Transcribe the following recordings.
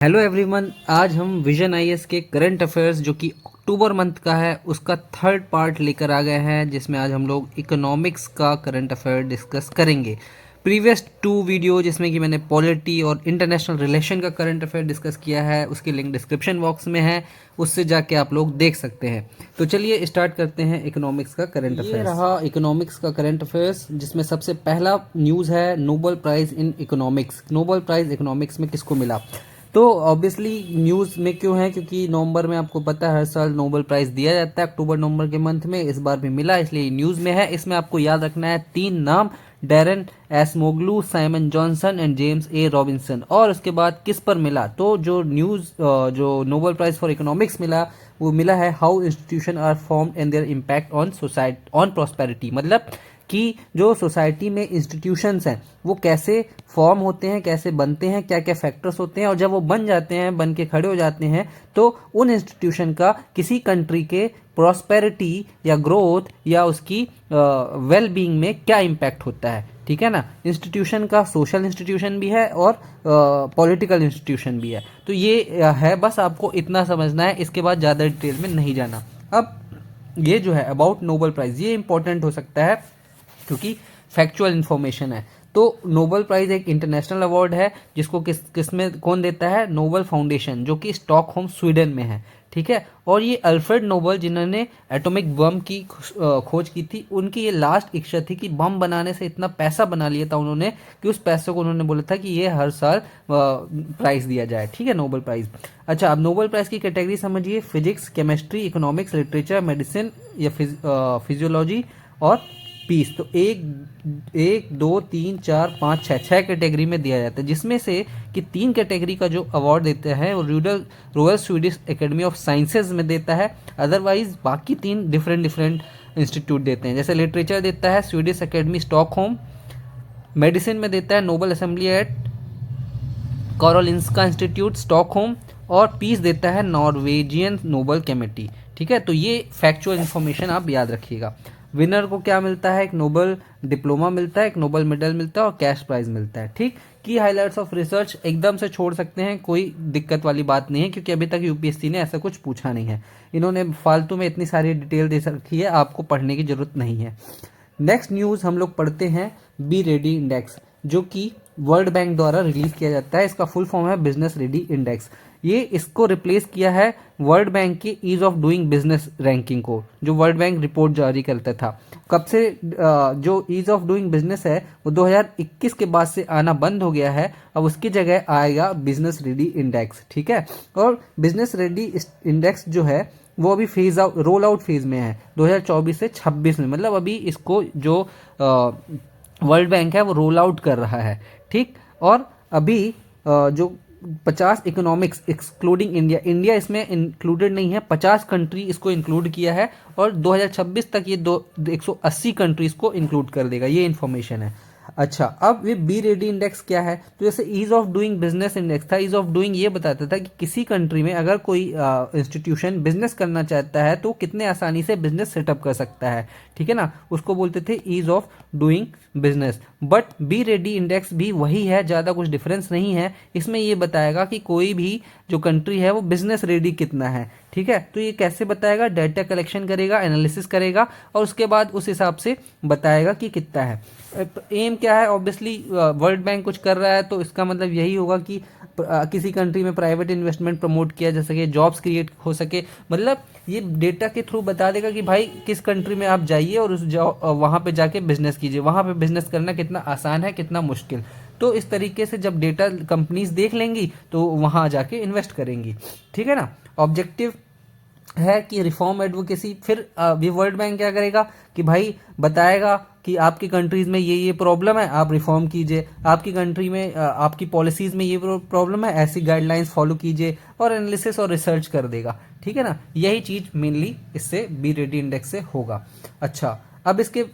Hello everyone, आज हम vision IAS के करंट अफेयर्स जो कि अक्टूबर मंथ का है उसका थर्ड पार्ट लेकर आ गए हैं, जिसमें आज हम लोग इकोनॉमिक्स का करंट अफेयर डिस्कस करेंगे। प्रीवियस 2 वीडियो जिसमें कि मैंने पॉलिटी और इंटरनेशनल रिलेशन का करंट अफेयर डिस्कस किया है, उसकी लिंक डिस्क्रिप्शन बॉक्स में है, उससे जाके आप लोग देख सकते हैं। तो चलिए स्टार्ट करते हैं इकोनॉमिक्स का करंट अफेयर। ये रहा इकोनॉमिक्स का करंट अफेयर्स, जिसमें सबसे पहला न्यूज़ है Nobel prize in economics. Nobel prize economics में किसको मिला? तो ऑब्वियसली न्यूज़ में क्यों है, क्योंकि नवंबर में आपको पता है हर साल नोबेल प्राइज़ दिया जाता है अक्टूबर नवंबर के मंथ में। इस बार भी मिला, इसलिए न्यूज़ में है। इसमें आपको याद रखना है 3 नाम: Daron Acemoglu, Simon Johnson and James A Robinson. और उसके बाद किस पर मिला? तो जो जो नोबेल प्राइज़ फॉर इकोनॉमिक्स मिला वो मिला है how institution are formed and their impact on society on prosperity. मतलब कि जो सोसाइटी में इंस्टीट्यूशंस हैं वो कैसे फॉर्म होते हैं, कैसे बनते हैं, क्या क्या फैक्टर्स होते हैं, और जब वो बन जाते हैं, बन के खड़े हो जाते हैं, तो उन इंस्टीट्यूशन का किसी कंट्री के प्रॉस्पेरिटी या ग्रोथ या उसकी वेल बीइंग में क्या इम्पैक्ट होता है। ठीक है ना? इंस्टीट्यूशन का सोशल इंस्टीट्यूशन भी है और पॉलिटिकल इंस्टीट्यूशन भी है। तो ये है, बस आपको इतना समझना है, इसके बाद ज़्यादा डिटेल में नहीं जाना। अब ये जो है अबाउट नोबेल प्राइज़, ये इंपॉर्टेंट हो सकता है क्योंकि फैक्चुअल इन्फॉर्मेशन है। तो नोबेल प्राइज़ एक इंटरनेशनल अवार्ड है जिसको किस में कौन देता है? नोबेल फाउंडेशन, जो कि स्टॉकहोम स्वीडन में है। ठीक है? और ये अल्फ्रेड नोबेल, जिन्होंने एटॉमिक बम की खोज की थी, उनकी ये लास्ट इच्छा थी कि बम बनाने से इतना पैसा बना लिया था उन्होंने कि उस पैसे को उन्होंने बोला था कि ये हर साल प्राइज़ दिया जाए। ठीक है? Nobel prize. अच्छा, अब नोबेल प्राइज़ की कैटेगरी समझिए: physics, chemistry, economics, literature, medicine या फिजियोलॉजी और पीस। तो एक दो तीन चार पाँच छः कैटेगरी में दिया जाता है, जिसमें से कि 3 कैटेगरी का जो अवार्ड देता है वो royal Swedish academy of sciences में देता है। अदरवाइज बाकी 3 डिफरेंट इंस्टीट्यूट देते हैं। जैसे लिटरेचर देता है स्वीडिश एकेडमी स्टॉकहोम, मेडिसिन में देता है Nobel Assembly at Karolinska Institute Stockholm, और पीस देता है नॉर्वेजियन नोबेल कमेटी। ठीक है? तो ये फैक्चुअल इन्फॉर्मेशन आप याद रखिएगा। विनर को क्या मिलता है? एक नोबेल डिप्लोमा मिलता है, एक नोबेल मेडल मिलता है और कैश प्राइज मिलता है। ठीक? की हाइलाइट्स ऑफ रिसर्च एकदम से छोड़ सकते हैं, कोई दिक्कत वाली बात नहीं है, क्योंकि अभी तक यूपीएससी ने ऐसा कुछ पूछा नहीं है। इन्होंने फालतू में इतनी सारी डिटेल दे रखी है, आपको पढ़ने की जरूरत नहीं है। नेक्स्ट न्यूज़ हम लोग पढ़ते हैं बी रेडी इंडेक्स, जो कि वर्ल्ड बैंक द्वारा रिलीज किया जाता है। इसका फुल फॉर्म है बिजनेस रेडी इंडेक्स। ये इसको रिप्लेस किया है वर्ल्ड बैंक की ease of doing business ranking को, जो वर्ल्ड बैंक रिपोर्ट जारी करता था। कब से जो ईज ऑफ डूइंग बिजनेस है वो 2021 के बाद से आना बंद हो गया है। अब उसकी जगह आएगा बिजनेस रेडी इंडेक्स। ठीक है? और बिजनेस रेडी इंडेक्स जो है वो अभी रोल आउट फेज में है 2024 से 26 में। मतलब अभी इसको जो वर्ल्ड बैंक है वो रोल आउट कर रहा है। ठीक? और अभी जो 50 इकोनॉमिक्स एक्सक्लूडिंग इंडिया इसमें इंक्लूडेड नहीं है, 50 कंट्री इसको इंक्लूड किया है, और 2026 तक ये 180 कंट्रीज को इंक्लूड कर देगा। ये इन्फॉर्मेशन है। अच्छा, अब ये बी रेडी इंडेक्स क्या है? तो जैसे ease of doing business index था, ईज ऑफ डूइंग ये बताता था कि किसी कंट्री में अगर कोई इंस्टीट्यूशन बिजनेस करना चाहता है तो कितने आसानी से बिजनेस सेटअप कर सकता है। ठीक है ना? उसको बोलते थे ease of doing business. But B ready index भी वही है, ज़्यादा कुछ डिफरेंस नहीं है। इसमें ये बताएगा कि कोई भी जो कंट्री है वो बिजनेस रेडी कितना है। ठीक है? तो ये कैसे बताएगा? डाटा कलेक्शन करेगा, एनालिसिस करेगा, और उसके बाद उस हिसाब से बताएगा कि कितना है। एम क्या है? ऑब्वियसली वर्ल्ड बैंक कुछ कर रहा है तो इसका मतलब यही होगा कि किसी कंट्री में प्राइवेट इन्वेस्टमेंट प्रमोट किया जा सके, जॉब्स क्रिएट हो सके। मतलब ये डेटा के थ्रू बता देगा कि भाई किस कंट्री में आप जाइए और वहाँ पे जाके बिजनेस कीजिए, वहाँ पे बिजनेस करना कितना आसान है, कितना मुश्किल। तो इस तरीके से जब डेटा कंपनीज देख लेंगी तो वहाँ जाके इन्वेस्ट करेंगी। ठीक है ना? ऑब्जेक्टिव है कि रिफॉर्म एडवोकेसी। फिर ये वर्ल्ड बैंक क्या करेगा कि भाई बताएगा कि आपकी कंट्रीज में ये प्रॉब्लम है, आप रिफॉर्म कीजिए। आपकी कंट्री में आपकी पॉलिसीज में ये प्रॉब्लम है, ऐसी गाइडलाइंस फॉलो कीजिए, और एनालिसिस और रिसर्च कर देगा। ठीक है ना? यही चीज़ मेनली इससे बी रेडी इंडेक्स से होगा। अच्छा, अब इसके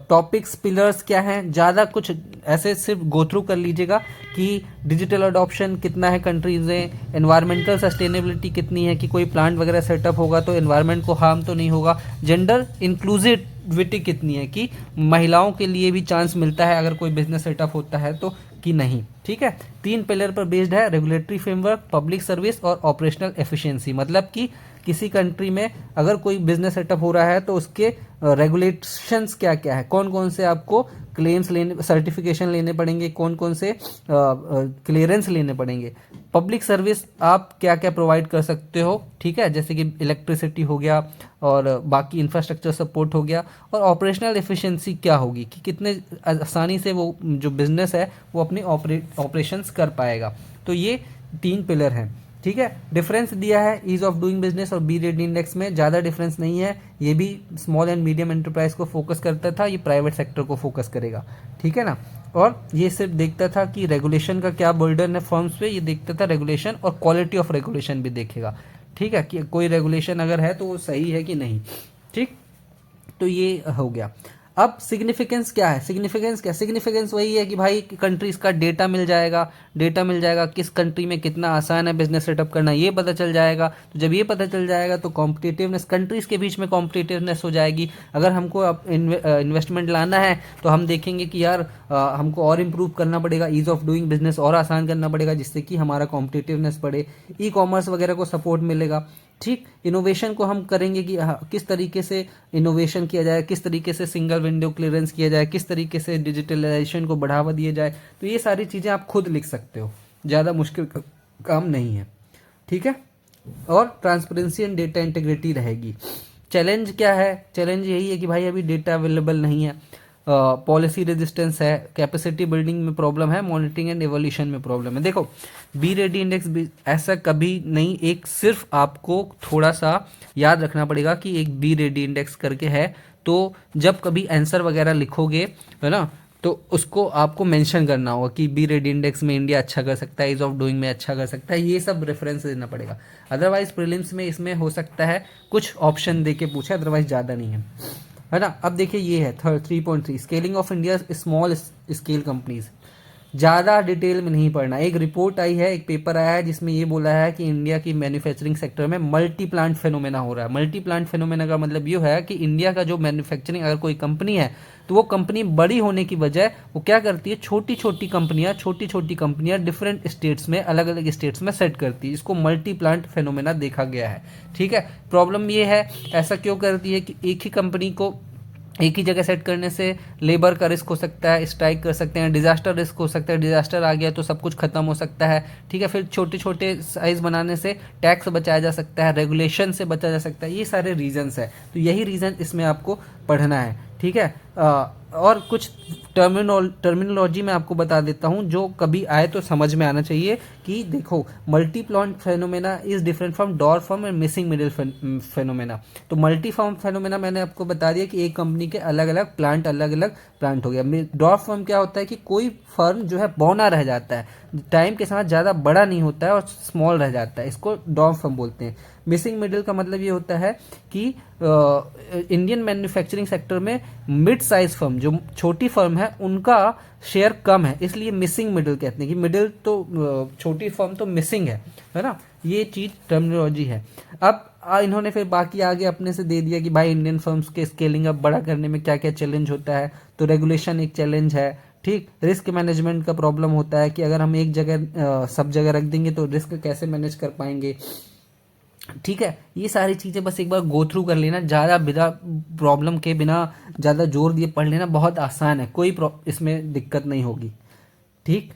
टॉपिक्स पिलर्स क्या हैं? ज़्यादा कुछ ऐसे सिर्फ गो थ्रू कर लीजिएगा कि डिजिटल अडॉप्शन कितना है कंट्रीज में, एनवायरमेंटल सस्टेनेबिलिटी कितनी है, कि कोई प्लांट वगैरह सेटअप होगा तो एनवायरमेंट को हार्म तो नहीं होगा, जेंडर इंक्लूसिविटी कितनी है, कि महिलाओं के लिए भी चांस मिलता है अगर कोई बिजनेस सेटअप होता है तो कि नहीं। ठीक है, 3 पिलर पर बेस्ड है, रेगुलेटरी फ्रेमवर्क, पब्लिक सर्विस और ऑपरेशनल एफिशिएंसी। मतलब कि किसी कंट्री में अगर कोई बिजनेस सेटअप हो रहा है तो उसके रेगुलेशंस क्या क्या है, कौन कौन से आपको क्लेम्स लेने, सर्टिफिकेशन लेने पड़ेंगे, कौन कौन से क्लियरेंस लेने पड़ेंगे, पब्लिक सर्विस आप क्या क्या प्रोवाइड कर सकते हो। ठीक है, जैसे कि इलेक्ट्रिसिटी हो गया और बाकी इंफ्रास्ट्रक्चर सपोर्ट हो गया, और ऑपरेशनल एफिशिएंसी क्या होगी कि कितने आसानी से वो जो बिजनेस है वो अपनी ऑपरेशंस कर पाएगा। तो ये 3 पिलर हैं। ठीक है, डिफरेंस दिया है ईज ऑफ डूइंग बिजनेस और बी रेडी इंडेक्स में, ज़्यादा डिफरेंस नहीं है। ये भी स्मॉल एंड मीडियम एंटरप्राइज को फोकस करता था, ये प्राइवेट सेक्टर को फोकस करेगा। ठीक है ना, और ये सिर्फ देखता था कि रेगुलेशन का क्या बर्डन है फर्म्स पे, ये देखता था रेगुलेशन और क्वालिटी ऑफ रेगुलेशन भी देखेगा। ठीक है, कि कोई रेगुलेशन अगर है तो वो सही है कि नहीं। ठीक, तो ये हो गया। अब सिग्निफिकेंस क्या है, सिग्निफिकेंस वही है कि भाई कंट्रीज का डेटा मिल जाएगा किस कंट्री में कितना आसान है बिजनेस सेटअप करना, ये पता चल जाएगा। तो जब ये पता चल जाएगा तो कॉम्पिटिटिवनेस, कंट्रीज के बीच में कॉम्पिटिटिवनेस हो जाएगी। अगर हमको इन्वेस्टमेंट लाना है तो हम देखेंगे कि यार हमको और इम्प्रूव करना पड़ेगा, ईज ऑफ डूइंग बिजनेस और आसान करना पड़ेगा, जिससे कि हमारा कॉम्पिटिटिवनेस बढ़े, ई कॉमर्स वगैरह को सपोर्ट मिलेगा। ठीक, इनोवेशन को हम करेंगे कि किस तरीके से इनोवेशन किया जाए, किस तरीके से सिंगल विंडो क्लियरेंस किया जाए, किस तरीके से डिजिटलाइजेशन को बढ़ावा दिया जाए। तो ये सारी चीज़ें आप खुद लिख सकते हो, ज़्यादा मुश्किल काम नहीं है। ठीक है, और ट्रांसपेरेंसी एंड डेटा इंटीग्रिटी रहेगी। चैलेंज क्या है, चैलेंज यही है कि भाई अभी डेटा अवेलेबल नहीं है, पॉलिसी रेजिस्टेंस है, कैपेसिटी बिल्डिंग में प्रॉब्लम है, मॉनिटरिंग एंड एवोल्यूशन में प्रॉब्लम है। देखो बी रेडी इंडेक्स ऐसा कभी नहीं, एक सिर्फ आपको थोड़ा सा याद रखना पड़ेगा कि एक बी रेडी इंडेक्स करके है, तो जब कभी आंसर वगैरह लिखोगे है ना, तो उसको आपको मेंशन करना होगा कि बी रेडी इंडेक्स में इंडिया अच्छा कर सकता है, ईज ऑफ डूइंग में अच्छा कर सकता है, ये सब रेफरेंस देना पड़ेगा। अदरवाइज प्रीलिम्स में इसमें हो सकता है कुछ ऑप्शन दे के पूछे, अदरवाइज ज़्यादा नहीं है ना। अब देखिए ये है 3.3 scaling of India small scale companies. ज़्यादा डिटेल में नहीं पढ़ना, एक रिपोर्ट आई है, एक पेपर आया है जिसमें ये बोला है कि इंडिया की मैन्युफैक्चरिंग सेक्टर में मल्टी प्लांट फेनोमेना हो रहा है। मल्टी प्लांट फेनोमेना का मतलब ये है कि इंडिया का जो मैन्युफैक्चरिंग अगर कोई कंपनी है तो वो कंपनी बड़ी होने की बजाय वो क्या करती है, छोटी छोटी कंपनियां डिफरेंट स्टेट्स में, अलग अलग स्टेट्स में सेट करती है। इसको मल्टी प्लांट फेनोमेना देखा गया है। ठीक है, प्रॉब्लम ये है ऐसा क्यों करती है कि एक ही कंपनी को एक ही जगह सेट करने से लेबर का रिस्क हो सकता है, स्ट्राइक कर सकते हैं, डिजास्टर रिस्क हो सकता है, डिजास्टर आ गया तो सब कुछ खत्म हो सकता है। ठीक है, फिर छोटे छोटे साइज बनाने से टैक्स बचाया जा सकता है, रेगुलेशन से बचा जा सकता है, ये सारे रीजंस है। तो यही रीजन इसमें आपको पढ़ना है। ठीक है, और कुछ टर्मिनोलॉजी मैं आपको बता देता हूँ जो कभी आए तो समझ में आना चाहिए कि देखो multi plant phenomena is different from dwarf form and missing middle phenomena. तो मल्टी फॉर्म फेनोमेना मैंने आपको बता दिया कि एक कंपनी के अलग अलग प्लांट हो गया। डॉर्फ फॉर्म क्या होता है कि कोई फर्म जो है बौना रह जाता है, टाइम के साथ ज़्यादा बड़ा नहीं होता है और स्मॉल रह जाता है, इसको डॉर्फ फर्म बोलते हैं। मिसिंग मिडिल का मतलब ये होता है कि इंडियन मैन्युफैक्चरिंग सेक्टर में मिड साइज फर्म, जो छोटी फर्म है, उनका शेयर कम है, इसलिए मिसिंग मिडिल कहते हैं कि मिडिल तो छोटी फर्म तो मिसिंग है ना। ये चीज टर्मिनोलॉजी है। अब इन्होंने फिर बाकी आगे अपने से दे दिया कि भाई इंडियन फर्म्स के स्केलिंग अप बड़ा करने में क्या क्या चैलेंज होता है। तो रेगुलेशन एक चैलेंज है। ठीक, रिस्क मैनेजमेंट का प्रॉब्लम होता है कि अगर हम एक जगह सब जगह रख देंगे तो रिस्क कैसे मैनेज कर पाएंगे। ठीक है, ये सारी चीज़ें बस एक बार गो थ्रू कर लेना, ज़्यादा बिना प्रॉब्लम के, बिना ज़्यादा जोर दिए पढ़ लेना, बहुत आसान है, कोई इसमें दिक्कत नहीं होगी। ठीक,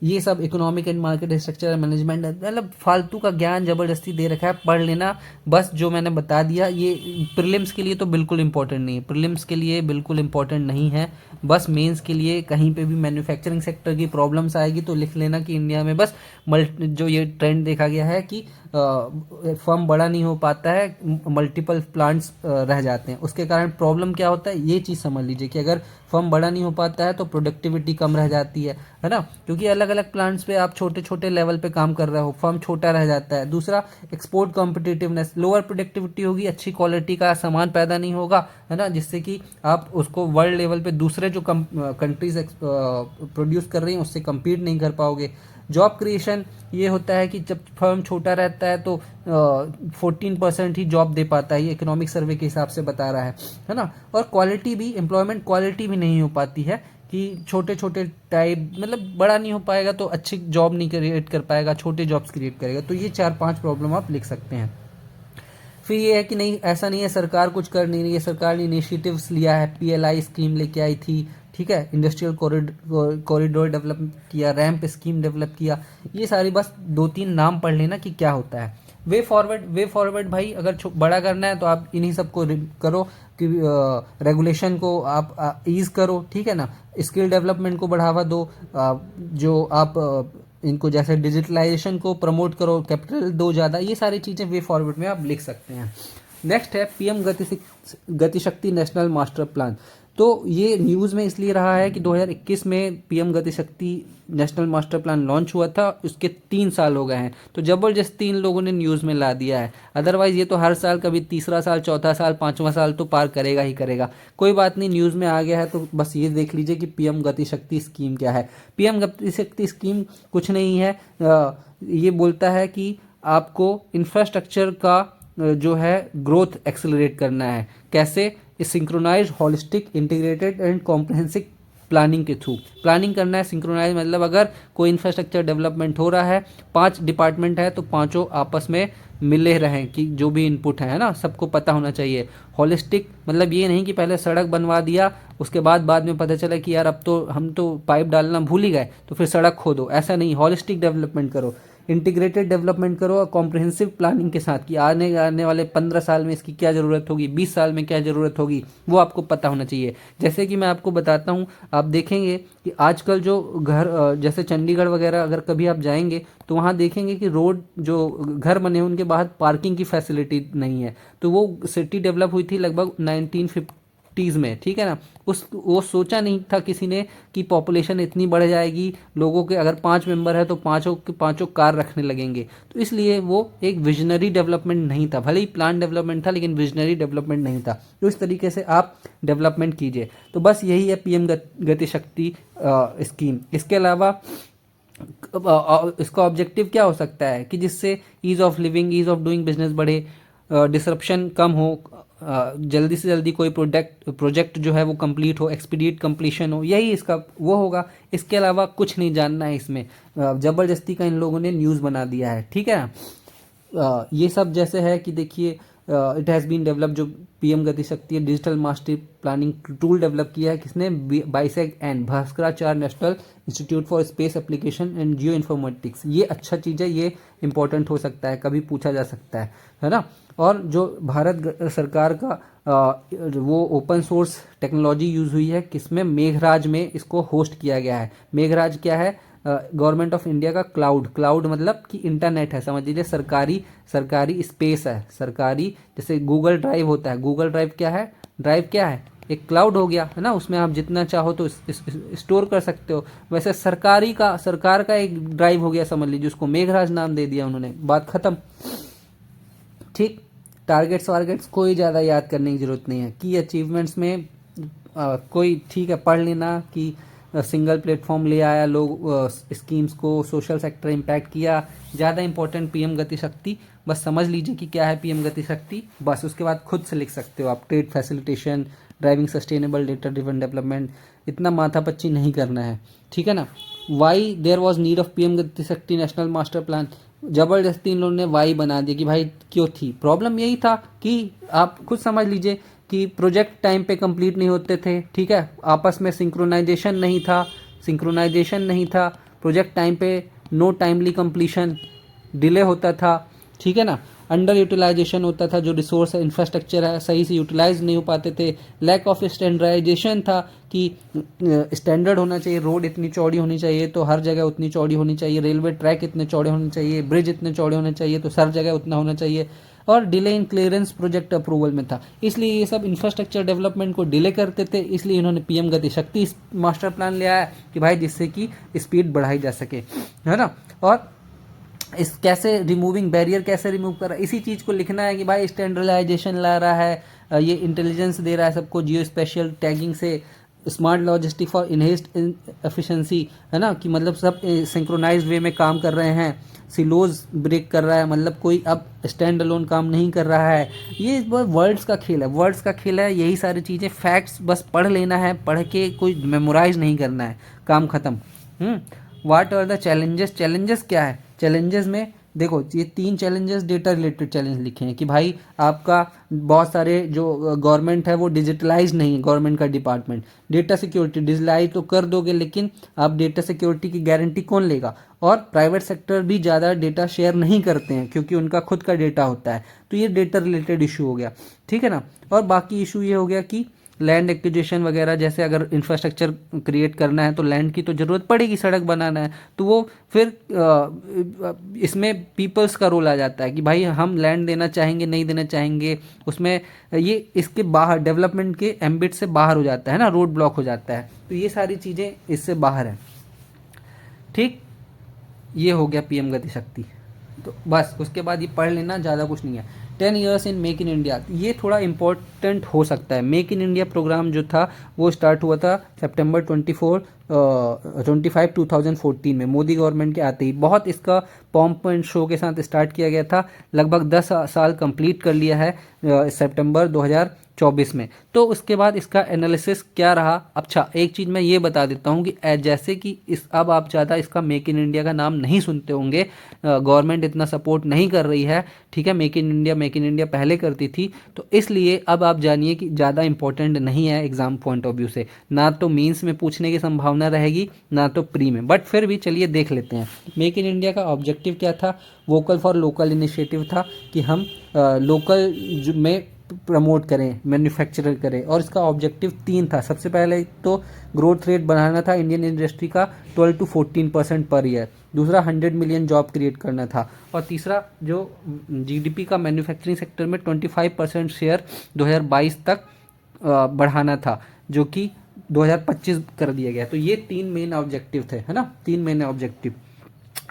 ये सब economic and market structure management मतलब फालतू का ज्ञान जबरदस्ती दे रखा है, पढ़ लेना बस जो मैंने बता दिया। ये प्रीलिम्स के लिए तो बिल्कुल इंपॉर्टेंट नहीं है, प्रीलिम्स के लिए बिल्कुल इंपॉर्टेंट नहीं है, बस मेंस के लिए कहीं पे भी मैन्युफैक्चरिंग सेक्टर की प्रॉब्लम्स आएगी तो लिख लेना कि इंडिया में बस जो ये ट्रेंड देखा गया है कि फर्म बड़ा नहीं हो पाता है, मल्टीपल प्लांट्स रह जाते हैं, उसके कारण प्रॉब्लम क्या होता है ये चीज़ समझ लीजिए कि अगर फर्म बड़ा नहीं हो पाता है तो प्रोडक्टिविटी कम रह जाती है ना, क्योंकि अलग अलग प्लांट्स पे आप छोटे छोटे लेवल पे काम कर रहे हो, फर्म छोटा रह जाता है। दूसरा, एक्सपोर्ट कॉम्पिटिटिवनेस, लोअर प्रोडक्टिविटी होगी, अच्छी क्वालिटी का सामान पैदा नहीं होगा, है ना, जिससे कि आप उसको वर्ल्ड लेवल पे दूसरे जो कंट्रीज प्रोड्यूस कर रही हैं उससे कम्पीट नहीं कर पाओगे। जॉब क्रिएशन ये होता है कि जब फर्म छोटा रहता है तो 14% ही जॉब दे पाता है, ये इकोनॉमिक सर्वे के हिसाब से बता रहा है ना। और क्वालिटी भी, एम्प्लॉयमेंट क्वालिटी भी नहीं हो पाती है कि छोटे छोटे टाइप, मतलब बड़ा नहीं हो पाएगा तो अच्छी जॉब नहीं क्रिएट कर पाएगा, छोटे जॉब्स क्रिएट करेगा। तो ये 4-5 प्रॉब्लम आप लिख सकते हैं। फिर ये है कि नहीं, ऐसा नहीं है सरकार कुछ कर नहीं रही है, सरकार ने इनिशिएटिव्स लिया है, पीएलआई स्कीम लेके आई थी, ठीक है, इंडस्ट्रियल कॉरिडोर डेवलप किया, रैम्प स्कीम डेवलप किया। ये सारी बस 2-3 नाम पढ़ लेना कि क्या होता है। वे फॉरवर्ड भाई अगर बड़ा करना है तो आप इन्हीं सबको करो कि रेगुलेशन को आप ईज करो, ठीक है ना, स्किल डेवलपमेंट को बढ़ावा दो, जो आप इनको जैसे डिजिटलाइजेशन को प्रमोट करो, कैपिटल दो ज़्यादा, ये सारी चीज़ें वे फॉरवर्ड में आप लिख सकते हैं। नेक्स्ट है PM Gatishakti national master plan. तो ये न्यूज़ में इसलिए रहा है कि 2021 में PM Gatishakti national master plan launch हुआ था, उसके 3 साल हो गए हैं। तो ज़बरदस्ती इन लोगों ने न्यूज़ में ला दिया है, अदरवाइज़ ये तो हर साल कभी तीसरा साल, चौथा साल, 5वां साल तो पार करेगा ही करेगा। कोई बात नहीं, न्यूज़ में आ गया है तो बस ये देख लीजिए कि पीएम गतिशक्ति स्कीम क्या है। पीएम गतिशक्ति स्कीम कुछ नहीं है, ये बोलता है कि आपको इंफ्रास्ट्रक्चर का जो है ग्रोथ एक्सेलरेट करना है। कैसे? Synchronize, holistic, integrated and comprehensive planning के थ्रू प्लानिंग करना है। सिंक्रोनाइज मतलब अगर कोई इंफ्रास्ट्रक्चर डेवलपमेंट हो रहा है, 5 डिपार्टमेंट है तो पांचों आपस में मिले रहें कि जो भी इनपुट है ना सबको पता होना चाहिए। हॉलिस्टिक मतलब ये नहीं कि पहले सड़क बनवा दिया उसके बाद में पता चला कि यार अब तो हम तो पाइप डालना भूल ही गए तो फिर सड़क खोदो, ऐसा नहीं। हॉलिस्टिक डेवलपमेंट करो, इंटीग्रेटेड डेवलपमेंट करो और कॉम्प्रहेंसिव प्लानिंग के साथ कि आने वाले 15 साल में इसकी क्या ज़रूरत होगी, 20 साल में क्या ज़रूरत होगी, वो आपको पता होना चाहिए। जैसे कि मैं आपको बताता हूँ, आप देखेंगे कि आजकल जो घर जैसे चंडीगढ़ वगैरह अगर कभी आप जाएंगे तो वहाँ देखेंगे कि रोड जो घर बने हैं उनके बाहर पार्किंग की फैसिलिटी नहीं है। तो वो सिटी डेवलप हुई थी लगभग 1950s में, ठीक है ना। वो सोचा नहीं था किसी ने कि पॉपुलेशन इतनी बढ़ जाएगी, लोगों के अगर 5 मेंबर है तो पांचों के पांचों कार रखने लगेंगे। तो इसलिए वो एक विजनरी डेवलपमेंट नहीं था, भले ही प्लान डेवलपमेंट था लेकिन विजनरी डेवलपमेंट नहीं था। तो इस तरीके से आप डेवलपमेंट कीजिए। तो बस यही है पीएम गतिशक्ति स्कीम। इसके अलावा इसका ऑब्जेक्टिव क्या हो सकता है कि जिससे ease of living, ease of doing business बढ़े, डिसरप्शन कम हो, जल्दी से जल्दी कोई प्रोजेक्ट जो है वो कंप्लीट हो, एक्सपीडिएट कंप्लीशन हो, यही इसका वो होगा। इसके अलावा कुछ नहीं जानना है इसमें। ज़बरदस्ती का इन लोगों ने न्यूज़ बना दिया है, ठीक है ना। ये सब जैसे है कि देखिए इट हैज़ बीन डेवलप, जो PM Gatishakti digital master planning tool develop किया है किसने? BISAG and Bhaskaracharya national institute for space application and geoinformatics. ये अच्छा चीज़ है, ये इंपॉर्टेंट हो सकता है, कभी पूछा जा सकता है ना। और जो भारत सरकार का वो ओपन सोर्स टेक्नोलॉजी यूज़ हुई है किसमें? मेघराज में इसको होस्ट किया गया है। मेघराज क्या है? गवर्नमेंट ऑफ इंडिया का क्लाउड मतलब कि इंटरनेट है, समझ लीजिए सरकारी स्पेस है, सरकारी। जैसे गूगल ड्राइव होता है, गूगल ड्राइव क्या है? एक क्लाउड हो गया है ना, उसमें आप जितना चाहो तो स्टोर कर सकते हो। वैसे सरकार का एक ड्राइव हो गया, समझ लीजिए, उसको मेघराज नाम दे दिया उन्होंने, बात खत्म, ठीक। टारगेट्स कोई ज़्यादा याद करने की ज़रूरत नहीं है। की अचीवमेंट्स में कोई ठीक है पढ़ लेना कि सिंगल प्लेटफॉर्म ले आया, लोग स्कीम्स को, सोशल सेक्टर इम्पैक्ट किया, ज़्यादा इंपॉर्टेंट पीएम गतिशक्ति, बस समझ लीजिए कि क्या है पीएम गतिशक्ति, बस उसके बाद खुद से लिख सकते हो आप। Trade facilitation, driving sustainable data driven development, इतना माथापच्ची नहीं करना है, ठीक है ना। Why there was need of PM Gatishakti national master plan? ज़बरदस्ती इन लोगों ने वाई बना दिया कि भाई क्यों थी? प्रॉब्लम यही था कि आप खुद समझ लीजिए कि प्रोजेक्ट टाइम पे कंप्लीट नहीं होते थे, ठीक है, आपस में सिंक्रोनाइजेशन नहीं था, प्रोजेक्ट टाइम पे नो टाइमली कंप्लीशन, डिले होता था, ठीक है ना। अंडर यूटिलाइजेशन होता था, जो रिसोर्स है, इंफ्रास्ट्रक्चर है, सही से यूटिलाइज नहीं हो पाते थे। लैक ऑफ स्टैंडर्डाइजेशन था कि स्टैंडर्ड होना चाहिए, रोड इतनी चौड़ी होनी चाहिए तो हर जगह उतनी चौड़ी होनी चाहिए, रेलवे ट्रैक इतने चौड़े होने चाहिए, ब्रिज इतने चौड़े होने चाहिए तो हर जगह उतना होना चाहिए। और delay in clearance project approval में था, इसलिए ये सब इंफ्रास्ट्रक्चर डेवलपमेंट को डिले करते थे। इसलिए इन्होंने पीएम गतिशक्ति मास्टर प्लान ले आया कि भाई जिससे कि स्पीड बढ़ाई जा सके, है ना। और इस कैसे रिमूविंग बैरियर कैसे रिमूव कर रहा है, इसी चीज़ को लिखना है कि भाई स्टैंडर्डाइजेशन ला रहा है, ये इंटेलिजेंस दे रहा है सबको, जियो स्पेशियल टैगिंग से, smart logistic for enhanced efficiency, है ना, कि मतलब सब सिंक्रोनाइज्ड वे में काम कर रहे हैं, सिलोज ब्रेक कर रहा है, मतलब कोई अब स्टैंड अलोन काम नहीं कर रहा है। ये वर्ड्स का खेल है, वर्ड्स का खेल है। यही सारी चीज़ें, फैक्ट्स बस पढ़ लेना है, पढ़ के कोई मेमोराइज नहीं करना है, काम ख़त्म। What are the challenges, challenges क्या है? चैलेंजेस में देखो, ये 3 चैलेंजेस डेटा रिलेटेड चैलेंज लिखे हैं कि भाई आपका बहुत सारे जो गवर्नमेंट है वो डिजिटलाइज नहीं है, गवर्नमेंट का डिपार्टमेंट। डेटा सिक्योरिटी डिजिटलाइज तो कर दोगे, लेकिन आप डेटा सिक्योरिटी की गारंटी कौन लेगा? और प्राइवेट सेक्टर भी ज़्यादा डेटा शेयर नहीं करते हैं क्योंकि उनका खुद का डेटा होता है। तो ये डेटा रिलेटेड इशू हो गया, ठीक है ना। और बाकी इशू ये हो गया कि लैंड एक्विजिशन वगैरह, जैसे अगर इंफ्रास्ट्रक्चर क्रिएट करना है तो लैंड की तो ज़रूरत पड़ेगी, सड़क बनाना है तो वो फिर इसमें पीपल्स का रोल आ जाता है कि भाई हम लैंड देना चाहेंगे नहीं देना चाहेंगे, उसमें ये इसके बाहर डेवलपमेंट के एम्बिट से बाहर हो जाता है ना, रोड ब्लॉक हो जाता है। तो ये सारी चीज़ें इससे बाहर है, ठीक। ये हो गया पीएम गति शक्ति। तो बस उसके बाद ये पढ़ लेना, ज़्यादा कुछ नहीं है। 10 years in make in India, ये थोड़ा इंपॉर्टेंट हो सकता है। मेक इन इंडिया प्रोग्राम जो था वो स्टार्ट हुआ था सितंबर 25 2014 में, मोदी गवर्नमेंट के आते ही। बहुत इसका पॉम्प एंड शो के साथ स्टार्ट किया गया था। लगभग 10 साल कंप्लीट कर लिया है सितंबर 2024 में। तो उसके बाद इसका एनालिसिस क्या रहा? अच्छा, एक चीज़ मैं ये बता देता हूँ कि जैसे कि इस अब आप ज़्यादा इसका मेक इन इंडिया का नाम नहीं सुनते होंगे, गवर्नमेंट इतना सपोर्ट नहीं कर रही है, ठीक है। मेक इन इंडिया पहले करती थी, तो इसलिए अब आप जानिए कि ज़्यादा इंपॉर्टेंट नहीं है एग्जाम पॉइंट ऑफ व्यू से। ना तो मीन्स में पूछने की संभावना रहेगी, ना तो प्री में, बट फिर भी चलिए देख लेते हैं। मेक इन इंडिया का ऑब्जेक्टिव क्या था? वोकल फॉर लोकल इनिशिएटिव था कि हम लोकल में प्रमोट करें, मैन्युफैक्चर करें। और इसका ऑब्जेक्टिव 3 था। सबसे पहले तो ग्रोथ रेट बढ़ाना था इंडियन इंडस्ट्री का 12 to 14% पर ईयर। दूसरा 100 मिलियन जॉब क्रिएट करना था। और तीसरा जो जीडीपी का मैन्युफैक्चरिंग सेक्टर में 25% शेयर 2022 तक बढ़ाना था, जो कि 2025 कर दिया गया। तो ये 3 मेन ऑब्जेक्टिव थे, है ना, 3 मेन ऑब्जेक्टिव।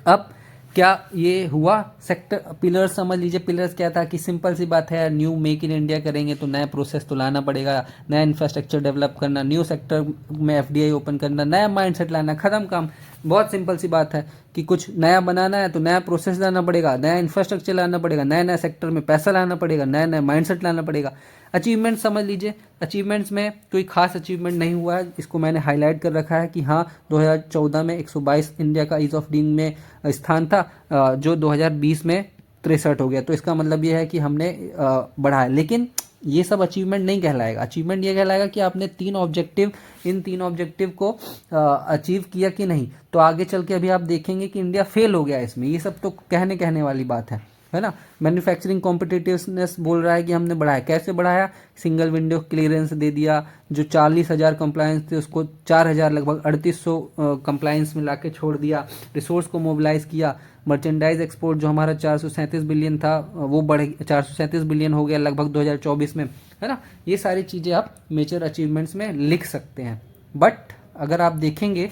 अब क्या ये हुआ? सेक्टर पिलर्स समझ लीजिए। पिलर्स क्या था कि सिंपल सी बात है, न्यू मेक इन इंडिया करेंगे तो नया प्रोसेस तो लाना पड़ेगा, नया इंफ्रास्ट्रक्चर डेवलप करना, न्यू सेक्टर में एफडीआई ओपन करना, नया माइंडसेट लाना, खत्म काम। बहुत सिंपल सी बात है कि कुछ नया बनाना है तो नया प्रोसेस लाना पड़ेगा, नया इंफ्रास्ट्रक्चर लाना पड़ेगा, नया नया सेक्टर में पैसा लाना पड़ेगा, नया नया माइंडसेट लाना पड़ेगा। अचीवमेंट समझ लीजिए। अचीवमेंट्स में कोई खास अचीवमेंट नहीं हुआ है, इसको मैंने हाईलाइट कर रखा है कि हाँ 2014 में 122 इंडिया का ईज ऑफ डूइंग में स्थान था, जो 2020 में 63 हो गया। तो इसका मतलब ये है कि हमने बढ़ाया, लेकिन ये सब अचीवमेंट नहीं कहलाएगा। अचीवमेंट ये कहलाएगा कि आपने इन तीन ऑब्जेक्टिव को अचीव किया कि नहीं। तो आगे चल के अभी आप देखेंगे कि इंडिया फेल हो गया इसमें। ये सब तो कहने वाली बात है ना। मैन्युफैक्चरिंग कॉम्पिटिटिवनेस बोल रहा है कि हमने बढ़ाया। कैसे बढ़ाया? सिंगल विंडो क्लियरेंस दे दिया, जो 40,000 कंप्लायंस थे उसको 4,000 लगभग 3800 कंप्लायंस में लाके छोड़ दिया। रिसोर्स को मोबिलाइज किया। मर्चेंडाइज एक्सपोर्ट जो हमारा 437 बिलियन था वो बढ़ 437 बिलियन हो गया लगभग 2024 में, है ना। ये सारी चीज़ें आप मेजर अचीवमेंट्स में लिख सकते हैं। बट अगर आप देखेंगे,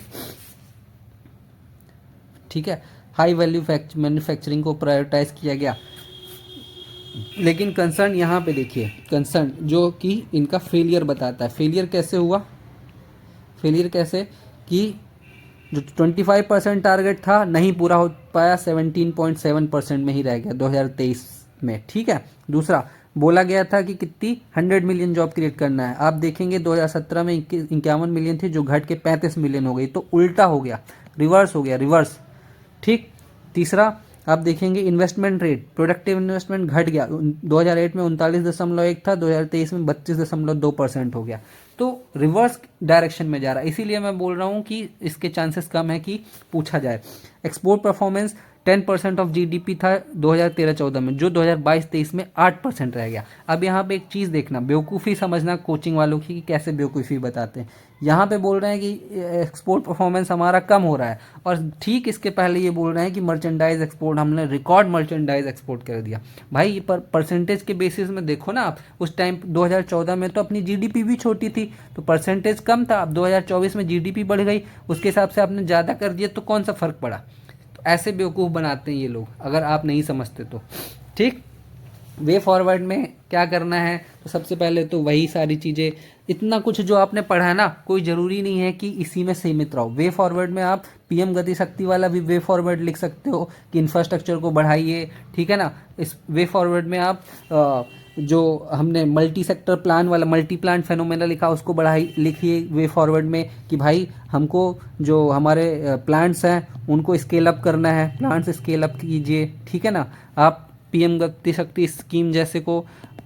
ठीक है, हाई वैल्यू मैन्युफैक्चरिंग को प्रायोरिटाइज किया गया, लेकिन कंसर्न यहाँ पे देखिए, कंसर्न जो कि इनका फेलियर बताता है। फेलियर कैसे हुआ? फेलियर कैसे कि जो 25% टारगेट था नहीं पूरा हो पाया, 17.7% में ही रह गया 2023 में, ठीक है। दूसरा बोला गया था कि कितनी 100 मिलियन जॉब क्रिएट करना है। आप देखेंगे 2017 में 51 मिलियन थी, जो घट के 35 मिलियन हो गई। तो उल्टा हो गया, रिवर्स हो गया, रिवर्स, ठीक। तीसरा आप देखेंगे इन्वेस्टमेंट रेट, प्रोडक्टिव इन्वेस्टमेंट घट गया। 2008 में 39.1 था, 2023 में 32.2% हो गया। तो रिवर्स डायरेक्शन में जा रहा है। इसीलिए मैं बोल रहा हूँ कि इसके चांसेस कम है कि पूछा जाए। एक्सपोर्ट परफॉर्मेंस 10% ऑफ जीडीपी था 2013-14 में, जो 2022-23 में 8% रह गया। अब यहाँ पे एक चीज़ देखना, बेवकूफ़ी समझना कोचिंग वालों की कि कैसे बेवकूफ़ी बताते हैं। यहाँ पे बोल रहे हैं कि एक्सपोर्ट परफॉर्मेंस हमारा कम हो रहा है, और ठीक इसके पहले ये बोल रहे हैं कि मर्चेंडाइज एक्सपोर्ट, हमने रिकॉर्ड मर्चेंडाइज एक्सपोर्ट कर दिया। भाई पर परसेंटेज के बेसिस में देखो ना आप, उस टाइम 2014 में तो अपनी जीडीपी भी छोटी थी तो परसेंटेज कम था। अब 2024 में जीडीपी बढ़ गई, उसके हिसाब से आपने ज़्यादा कर दिया, तो कौन सा फ़र्क पड़ा? ऐसे बेवकूफ़ बनाते हैं ये लोग, अगर आप नहीं समझते तो, ठीक। वे फॉरवर्ड में क्या करना है, तो सबसे पहले तो वही सारी चीज़ें, इतना कुछ जो आपने पढ़ा है ना, कोई ज़रूरी नहीं है कि इसी में सीमित रहो। वे फॉरवर्ड में आप पीएम गति शक्ति वाला भी वे फॉरवर्ड लिख सकते हो कि इंफ्रास्ट्रक्चर को बढ़ाइए, ठीक है ना। इस वे फॉरवर्ड में आप जो हमने मल्टी सेक्टर प्लान वाला मल्टी प्लांट फेनोमेना लिखा उसको बढ़ाई लिखिए वे फॉरवर्ड में कि भाई हमको जो हमारे प्लांट्स हैं उनको स्केल अप करना है, प्लांट्स स्केल अप कीजिए, ठीक है ना। आप पीएम गति शक्ति स्कीम जैसे को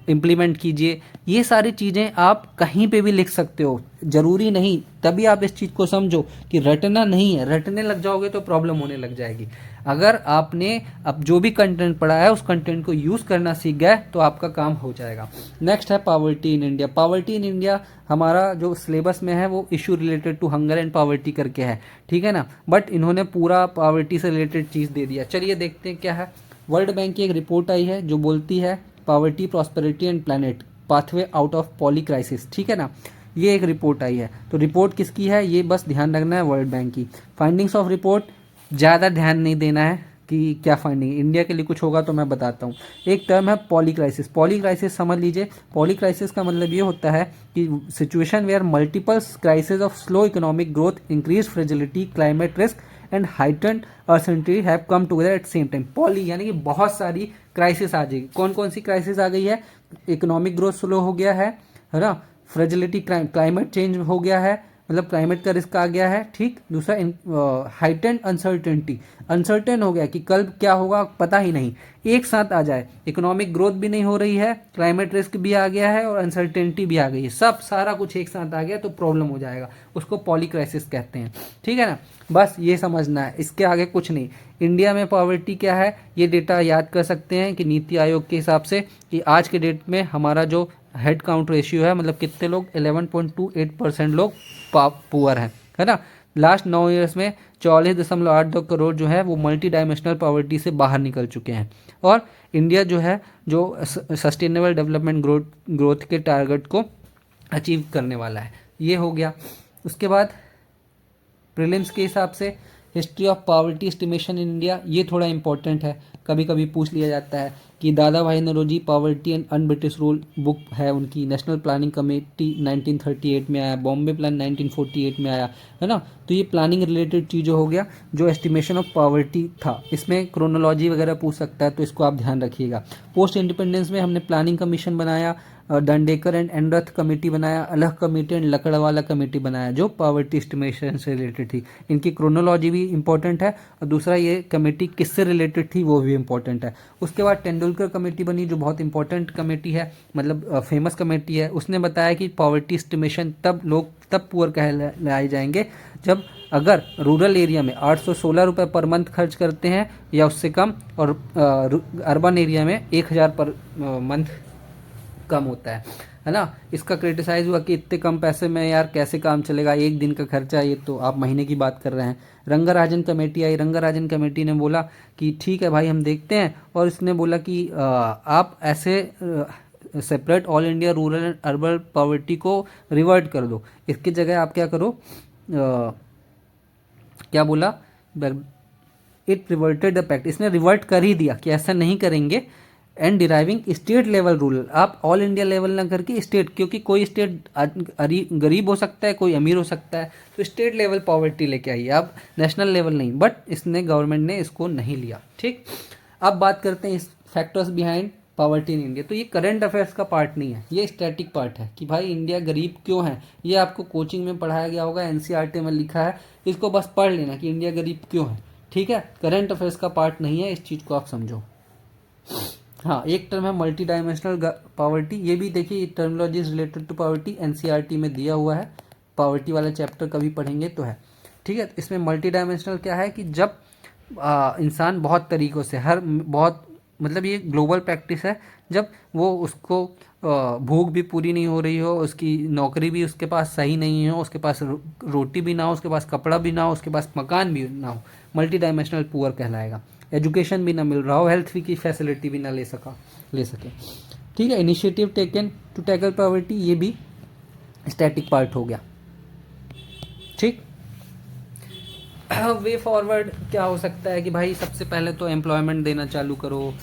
इम्प्लीमेंट कीजिए। ये सारी चीज़ें आप कहीं पे भी लिख सकते हो, ज़रूरी नहीं। तभी आप इस चीज़ को समझो कि रटना नहीं है, रटने लग जाओगे तो प्रॉब्लम होने लग जाएगी। अगर आपने अब जो भी कंटेंट पढ़ा है उस कंटेंट को यूज़ करना सीख गए तो आपका काम हो जाएगा। नेक्स्ट है poverty in India. Poverty in India हमारा जो सिलेबस में है वो issue related to hunger and poverty करके है, ठीक है ना। बट इन्होंने पूरा पॉवर्टी से रिलेटेड चीज़ दे दिया। चलिए देखते हैं क्या है। वर्ल्ड बैंक की एक रिपोर्ट आई है जो बोलती है poverty prosperity and planet pathway out of poly crisis, ठीक है ना। ये एक रिपोर्ट आई है, तो रिपोर्ट किसकी है ये बस ध्यान रखना है, वर्ल्ड बैंक की। फाइंडिंग्स ऑफ रिपोर्ट ज़्यादा ध्यान नहीं देना है कि क्या फाइंडिंग, इंडिया के लिए कुछ होगा तो मैं बताता हूँ। एक टर्म है पॉली क्राइसिस। पॉली क्राइसिस समझ लीजिए। पॉली क्राइसिस का मतलब ये होता है कि situation where multiple crisis of slow economic growth, increase fragility, climate risk and heightened uncertainty have come together at same time. Poly यानी कि बहुत सारी क्राइसिस आ जाएगी। कौन कौन सी क्राइसिस आ गई है? इकोनॉमिक ग्रोथ स्लो हो गया है ना, फ्रेजिलिटी, क्लाइमेट चेंज हो गया है, मतलब क्लाइमेट का रिस्क आ गया है, ठीक। दूसरा हाइटेंड अनसर्टेनिटी, अनसर्टेन हो गया कि कल क्या होगा पता ही नहीं, एक साथ आ जाए। इकोनॉमिक ग्रोथ भी नहीं हो रही है, क्लाइमेट रिस्क भी आ गया है और अनसर्टेनिटी भी आ गई है, सब सारा कुछ एक साथ आ गया तो प्रॉब्लम हो जाएगा, उसको पॉली क्राइसिस कहते हैं, ठीक है ना। बस ये समझना है, इसके आगे कुछ नहीं। इंडिया में पॉवर्टी क्या है ये डेटा याद कर सकते हैं कि नीति आयोग के हिसाब से कि आज के डेट में हमारा जो हेड काउंट रेशियो है, मतलब कितने लोग 11.28% लोग पुअर हैं, है ना। लास्ट 9 ईयर्स में 44.82 करोड़ जो है वो मल्टी डायमेंशनल पॉवर्टी से बाहर निकल चुके हैं। और इंडिया जो है जो सस्टेनेबल डेवलपमेंट ग्रोथ के टारगेट को अचीव करने वाला है। ये हो गया। उसके बाद प्रीलिम्स के हिसाब से history of poverty estimation in India, ये थोड़ा इंपॉर्टेंट है, कभी कभी पूछ लिया जाता है कि Dadabhai Naoroji poverty and un British rule book है उनकी, नेशनल प्लानिंग कमेटी 1938 में आया, बॉम्बे प्लान 1948 में आया, है ना। तो ये प्लानिंग रिलेटेड चीज़ हो गया जो एस्टिमेशन ऑफ पॉवर्टी था। इसमें क्रोनोलॉजी वगैरह पूछ सकता है तो इसको आप ध्यान रखिएगा। पोस्ट इंडिपेंडेंस में हमने प्लानिंग कमीशन बनाया, डंडेकर एंड एंड्रथ कमेटी बनाया, अलग कमेटी एंड लकड़वाला कमेटी बनाया जो पॉवर्टी एस्टिमेशन से रिलेटेड थी। इनकी क्रोनोलॉजी भी इंपॉर्टेंट है और दूसरा ये कमेटी किससे रिलेटेड थी वो भी इंपॉर्टेंट है। उसके बाद तेंदुलकर कमेटी बनी जो बहुत इंपॉर्टेंट कमेटी है, मतलब फेमस कमेटी है। उसने बताया कि पॉवर्टी एस्टिमेशन तब पुअर कहलाए जाएंगे जब अगर रूरल एरिया में 816 रुपये पर मंथ खर्च करते हैं या उससे कम, और अर्बन एरिया में 1000 पर मंथ कम होता है ना। इसका क्रिटिसाइज हुआ कि इतने कम पैसे में यार कैसे काम चलेगा, एक दिन का खर्चा, ये तो आप महीने की बात कर रहे हैं। रंगाराजन कमेटी आई, रंगाराजन कमेटी ने बोला कि ठीक है भाई हम देखते हैं, और इसने बोला कि आप ऐसे separate all India rural and urban poverty को रिवर्ट कर दो, इसकी जगह आप क्या करो, क्या बोला, इट रिवर्टेड द पैक्ट, इसने रिवर्ट कर ही दिया कि ऐसा नहीं करेंगे। And deriving state level rural, आप ऑल इंडिया लेवल ना करके स्टेट, क्योंकि कोई स्टेट गरीब हो सकता है कोई अमीर हो सकता है, तो स्टेट लेवल पॉवर्टी लेके आइए आप, नेशनल लेवल नहीं। बट इसने गवर्नमेंट ने इसको नहीं लिया, ठीक। अब बात करते हैं इस factors behind poverty in India. तो ये करंट अफेयर्स का पार्ट नहीं है, ये स्टैटिक पार्ट है कि भाई इंडिया गरीब क्यों है, ये आपको कोचिंग में पढ़ाया गया होगा, एनसीईआरटी में लिखा है, इसको बस पढ़ लेना कि इंडिया गरीब क्यों है, ठीक है। करंट अफेयर्स का पार्ट नहीं है, इस चीज़ को आप समझो। हाँ, एक टर्म है मल्टी डायमेंशनल पॉवर्टी, ये भी देखिए terminologies related to poverty NCERT में दिया हुआ है, पॉवर्टी वाला चैप्टर कभी पढ़ेंगे तो है, ठीक है। इसमें मल्टी डायमेंशनल क्या है कि जब इंसान बहुत तरीक़ों से बहुत, मतलब ये ग्लोबल प्रैक्टिस है, जब वो उसको भूख भी पूरी नहीं हो रही हो, उसकी नौकरी भी उसके पास सही नहीं हो, उसके पास रोटी भी ना हो, उसके पास कपड़ा भी ना हो, उसके पास मकान भी ना हो, मल्टी डायमेंशनल पुअर कहलाएगा। एजुकेशन भी ना मिल रहा हो, हेल्थ की फैसिलिटी भी ना ले सके, ठीक है। Initiative taken to tackle poverty, ये भी स्टैटिक पार्ट हो गया, ठीक। वे फॉरवर्ड क्या हो सकता है कि भाई सबसे पहले तो एम्प्लॉयमेंट देना चालू करो,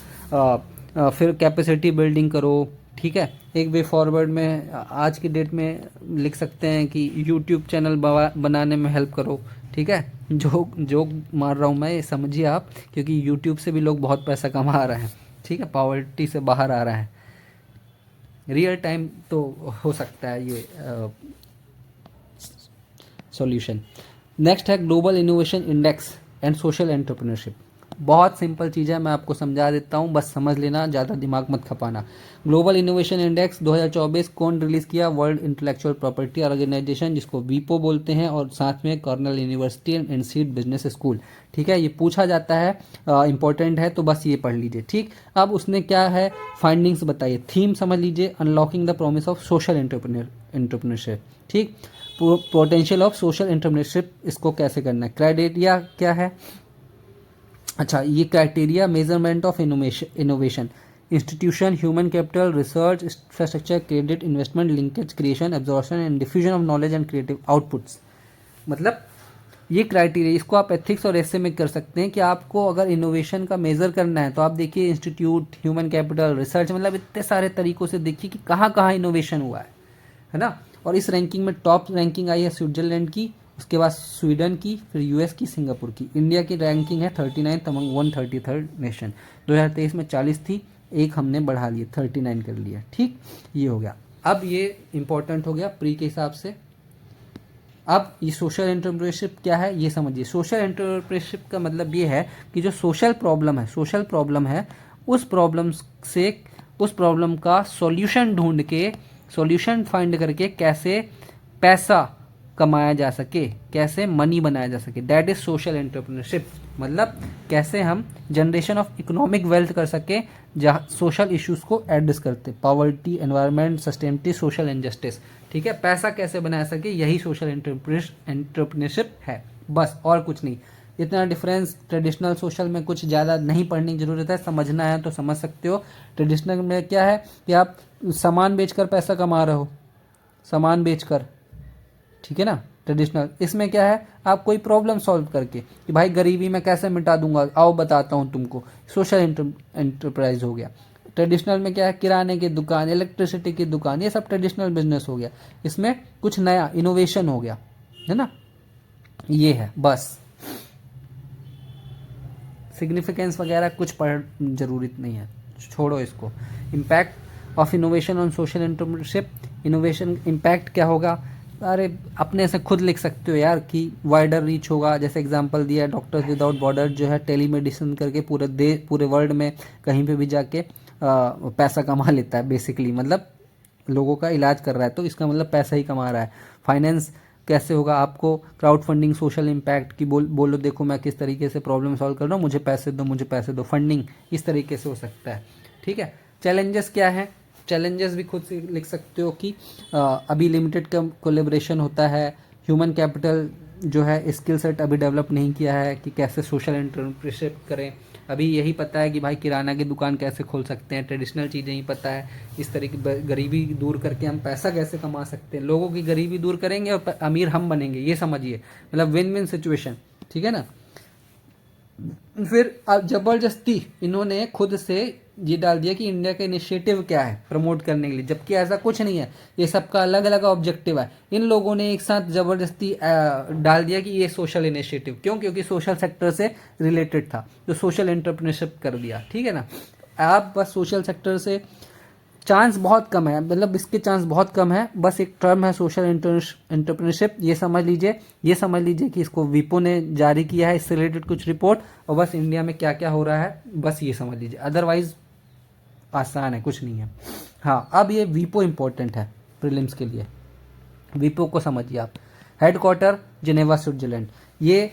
फिर कैपेसिटी बिल्डिंग करो, ठीक है। एक वे फॉरवर्ड में आज की डेट में लिख सकते हैं कि यूट्यूब चैनल बनाने में हेल्प करो। ठीक है, जो मार रहा हूँ मैं, ये समझिए आप, क्योंकि यूट्यूब से भी लोग बहुत पैसा कमा रहे हैं। ठीक है, पॉवर्टी से बाहर आ रहे हैं। रियल टाइम तो हो सकता है ये सॉल्यूशन। नेक्स्ट है global innovation index and social entrepreneurship. बहुत सिंपल चीज़ है, मैं आपको समझा देता हूँ, बस समझ लेना, ज़्यादा दिमाग मत खपाना। ग्लोबल इनोवेशन इंडेक्स 2024 कौन रिलीज़ किया? वर्ल्ड इंटेलेक्चुअल प्रॉपर्टी ऑर्गेनाइजेशन, जिसको वीपो बोलते हैं, और साथ में Cornell university and institute business school. ठीक है, ये पूछा जाता है, इंपॉर्टेंट है, तो बस ये पढ़ लीजिए। ठीक, अब उसने क्या है फाइंडिंग्स बताइए। थीम समझ लीजिए, unlocking the promise of social entrepreneurship. ठीक, पोटेंशियल ऑफ सोशल एंटरप्रेन्योरशिप, इसको कैसे करना है। क्राइटेरिया क्या है? अच्छा, ये criteria measurement of innovation, institution, human capital, research, infrastructure, credit, investment, linkage, creation, absorption and diffusion of knowledge and creative outputs. मतलब ये क्राइटेरिया, इसको आप एथिक्स और ऐसे में कर सकते हैं कि आपको अगर इनोवेशन का मेजर करना है तो आप देखिए इंस्टीट्यूट, ह्यूमन कैपिटल, रिसर्च, मतलब इतने सारे तरीकों से देखिए कि कहाँ कहाँ इनोवेशन हुआ है ना। और इस रैंकिंग में टॉप रैंकिंग आई है स्विट्जरलैंड की, उसके बाद स्वीडन की, फिर यूएस की, सिंगापुर की। इंडिया की रैंकिंग है 39 अमंग 133 नेशन। 2023 में 40 थी, एक हमने बढ़ा लिए 39 कर लिया। ठीक, ये हो गया। अब ये इंपॉर्टेंट हो गया प्री के हिसाब से। अब ये सोशल एंटरप्रेन्योरशिप क्या है ये समझिए। सोशल एंटरप्रेन्योरशिप का मतलब ये है कि जो सोशल प्रॉब्लम है उस प्रॉब्लम से, उस प्रॉब्लम का सॉल्यूशन ढूंढ के, सॉल्यूशन फाइंड करके कैसे पैसा कमाया जा सके, कैसे मनी बनाया जा सके, दैट इज सोशल एंटरप्रेन्योरशिप। मतलब कैसे हम जनरेशन ऑफ इकोनॉमिक वेल्थ कर सके जहाँ सोशल इश्यूज को एड्रेस करते, poverty, environment, sustainability, social injustice. ठीक है, पैसा कैसे बना सके, यही सोशल एंटरप्रेन्योरशिप है, बस और कुछ नहीं। इतना डिफरेंस ट्रेडिशनल सोशल में कुछ ज़्यादा नहीं पढ़ने की ज़रूरत है, समझना है तो समझ सकते हो। ट्रेडिशनल में क्या है कि आप सामान बेचकर पैसा कमा रहे हो, सामान बेचकर, ठीक है ना, ट्रेडिशनल। इसमें क्या है, आप कोई प्रॉब्लम सॉल्व करके कि भाई गरीबी मैं कैसे मिटा दूंगा, आओ बताता हूँ तुमको, सोशल एंटरप्राइज हो गया। ट्रेडिशनल में क्या है, किराने की दुकान, इलेक्ट्रिसिटी की दुकान, ये सब ट्रेडिशनल बिजनेस हो गया। इसमें कुछ नया इनोवेशन हो गया, है ना, ये है बस। सिग्निफिकेंस वगैरह कुछ पढ़ जरूरत नहीं है, छोड़ो इसको। Impact of innovation on social entrepreneurship, innovation impact क्या होगा, अरे अपने से खुद लिख सकते हो यार कि वाइडर रीच होगा। जैसे एग्जांपल दिया, डॉक्टर्स विदाउट बॉर्डर जो है टेलीमेडिसिन करके पूरे वर्ल्ड में कहीं पे भी जाके पैसा कमा लेता है बेसिकली, मतलब लोगों का इलाज कर रहा है, तो इसका मतलब पैसा ही कमा रहा है। फाइनेंस कैसे होगा, आपको क्राउड फंडिंग, सोशल इम्पैक्ट की बोलो देखो मैं किस तरीके से प्रॉब्लम सॉल्व कर रहा हूँ, मुझे पैसे दो, फंडिंग इस तरीके से हो सकता है। ठीक है, चैलेंजेस क्या है, चैलेंजेस भी खुद से लिख सकते हो कि अभी लिमिटेड कोलेब्रेशन होता है, ह्यूमन कैपिटल जो है स्किल सेट अभी डेवलप नहीं किया है कि कैसे सोशल एंटरप्रेन्योरशिप करें। अभी यही पता है कि भाई किराना की दुकान कैसे खोल सकते हैं, ट्रेडिशनल चीज़ें ही पता है, इस तरीके गरीबी दूर करके हम पैसा कैसे कमा सकते हैं, लोगों की गरीबी दूर करेंगे और अमीर हम बनेंगे, ये समझिए, मतलब विन विन सिचुएशन। ठीक है ना। फिर जबरदस्ती इन्होंने खुद से ये डाल दिया कि इंडिया का इनिशिएटिव क्या है प्रमोट करने के लिए, जबकि ऐसा कुछ नहीं है, ये सबका अलग अलग ऑब्जेक्टिव है। इन लोगों ने एक साथ जबरदस्ती डाल दिया कि ये सोशल इनिशिएटिव, क्यों, क्योंकि सोशल सेक्टर से रिलेटेड था, तो सोशल एंटरप्रेन्योरशिप कर दिया। ठीक है ना, आप बस सोशल सेक्टर से चांस बहुत कम है, मतलब इसके चांस बहुत कम है, बस एक टर्म है सोशल एंटरप्रेन्योरशिप, ये समझ लीजिए कि इसको विपो ने जारी किया है, इससे रिलेटेड कुछ रिपोर्ट, और बस इंडिया में क्या क्या हो रहा है बस ये समझ लीजिए, अदरवाइज आसान है, कुछ नहीं है। हाँ, अब ये विपो इंपॉर्टेंट है प्रीलिम्स के लिए, विपो को समझिए आप। हेडक्वार्टर जिनेवा स्विट्जरलैंड, ये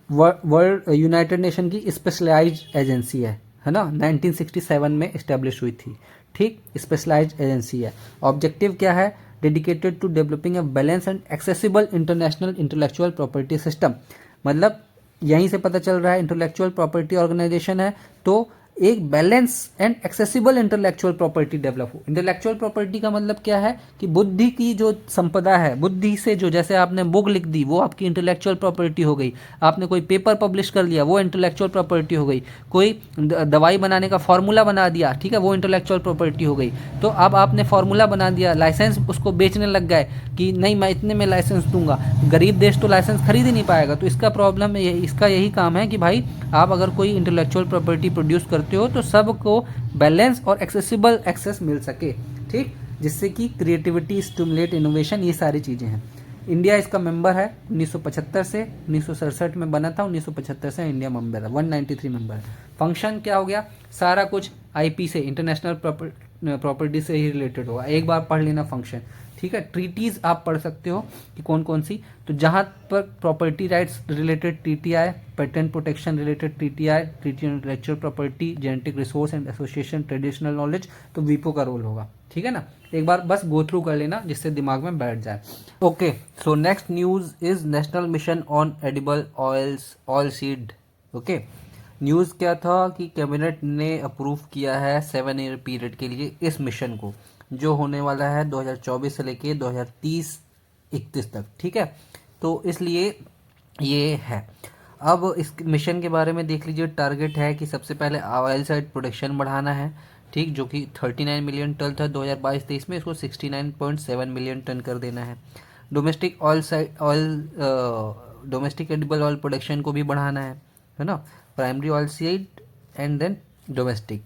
वर्ल्ड यूनाइटेड नेशन की स्पेशलाइज्ड एजेंसी है ना, 1967 में इस्टेब्लिश हुई थी। ठीक, स्पेशलाइज्ड एजेंसी है। ऑब्जेक्टिव क्या है, dedicated to developing a balance and accessible international intellectual property system. मतलब यहीं से पता चल रहा है इंटेलेक्चुअल प्रॉपर्टी ऑर्गेनाइजेशन है, तो एक balance and accessible intellectual property develop हो। इंटेलेक्चुअल प्रॉपर्टी का मतलब क्या है कि बुद्धि की जो संपदा है, बुद्धि से जो, जैसे आपने बुक लिख दी वो आपकी इंटेलेक्चुअल प्रॉपर्टी हो गई, आपने कोई पेपर पब्लिश कर लिया वो इंटेलेक्चुअल प्रॉपर्टी हो गई, कोई दवाई बनाने का फॉर्मूला बना दिया, ठीक है, वो इंटेलेक्चुअल प्रॉपर्टी हो गई। तो अब आपने फॉर्मूला बना दिया, लाइसेंस उसको बेचने लग गए कि नहीं मैं इतने में लाइसेंस दूंगा, गरीब देश तो लाइसेंस खरीद ही नहीं पाएगा। तो इसका प्रॉब्लम इसका यही काम है कि भाई आप अगर कोई इंटेलेक्चुअल प्रॉपर्टी प्रोड्यूस करते हो तो सबको बैलेंस और एक्सेसिबल एक्सेस मिल सके, ठीक, जिससे कि क्रिएटिविटी, स्टिमुलेट इनोवेशन, ये सारी चीज़ें हैं। इंडिया इसका मेंबर है 1975 से, 1967 में बना था, 1975 से इंडिया मेंबर है, 193 मेंबर है। फंक्शन क्या हो गया, सारा कुछ आईपी से, इंटरनेशनल प्रॉपर्टी से ही रिलेटेड होगा, एक बार पढ़ लेना फंक्शन, ठीक है। ट्रीटीज आप पढ़ सकते हो कि कौन कौन सी, तो जहाँ पर प्रॉपर्टी राइट्स रिलेटेड ट्रीटी आए, पेटेंट प्रोटेक्शन रिलेटेड ट्रीटी आए, treaty on intellectual property, genetic resource and association, traditional knowledge, तो वीपो का रोल होगा, ठीक है ना। एक बार बस गो थ्रू कर लेना जिससे दिमाग में बैठ जाए। Okay, so next news is national mission on edible oils, oil seed. Okay, news क्या था कि कैबिनेट ने अप्रूव किया है 7 ईयर पीरियड के लिए इस मिशन को, जो होने वाला है 2024 से लेके 2030-31 तक, ठीक है। तो इसलिए ये है। अब इस मिशन के बारे में देख लीजिए, टारगेट है कि सबसे पहले ऑयल साइड प्रोडक्शन बढ़ाना है, ठीक, जो कि 39 मिलियन टन था 2022-23 में, इसको 69.7 मिलियन टन कर देना है। Domestic domestic edible oil production को भी बढ़ाना है ना, primary oil seed and then domestic.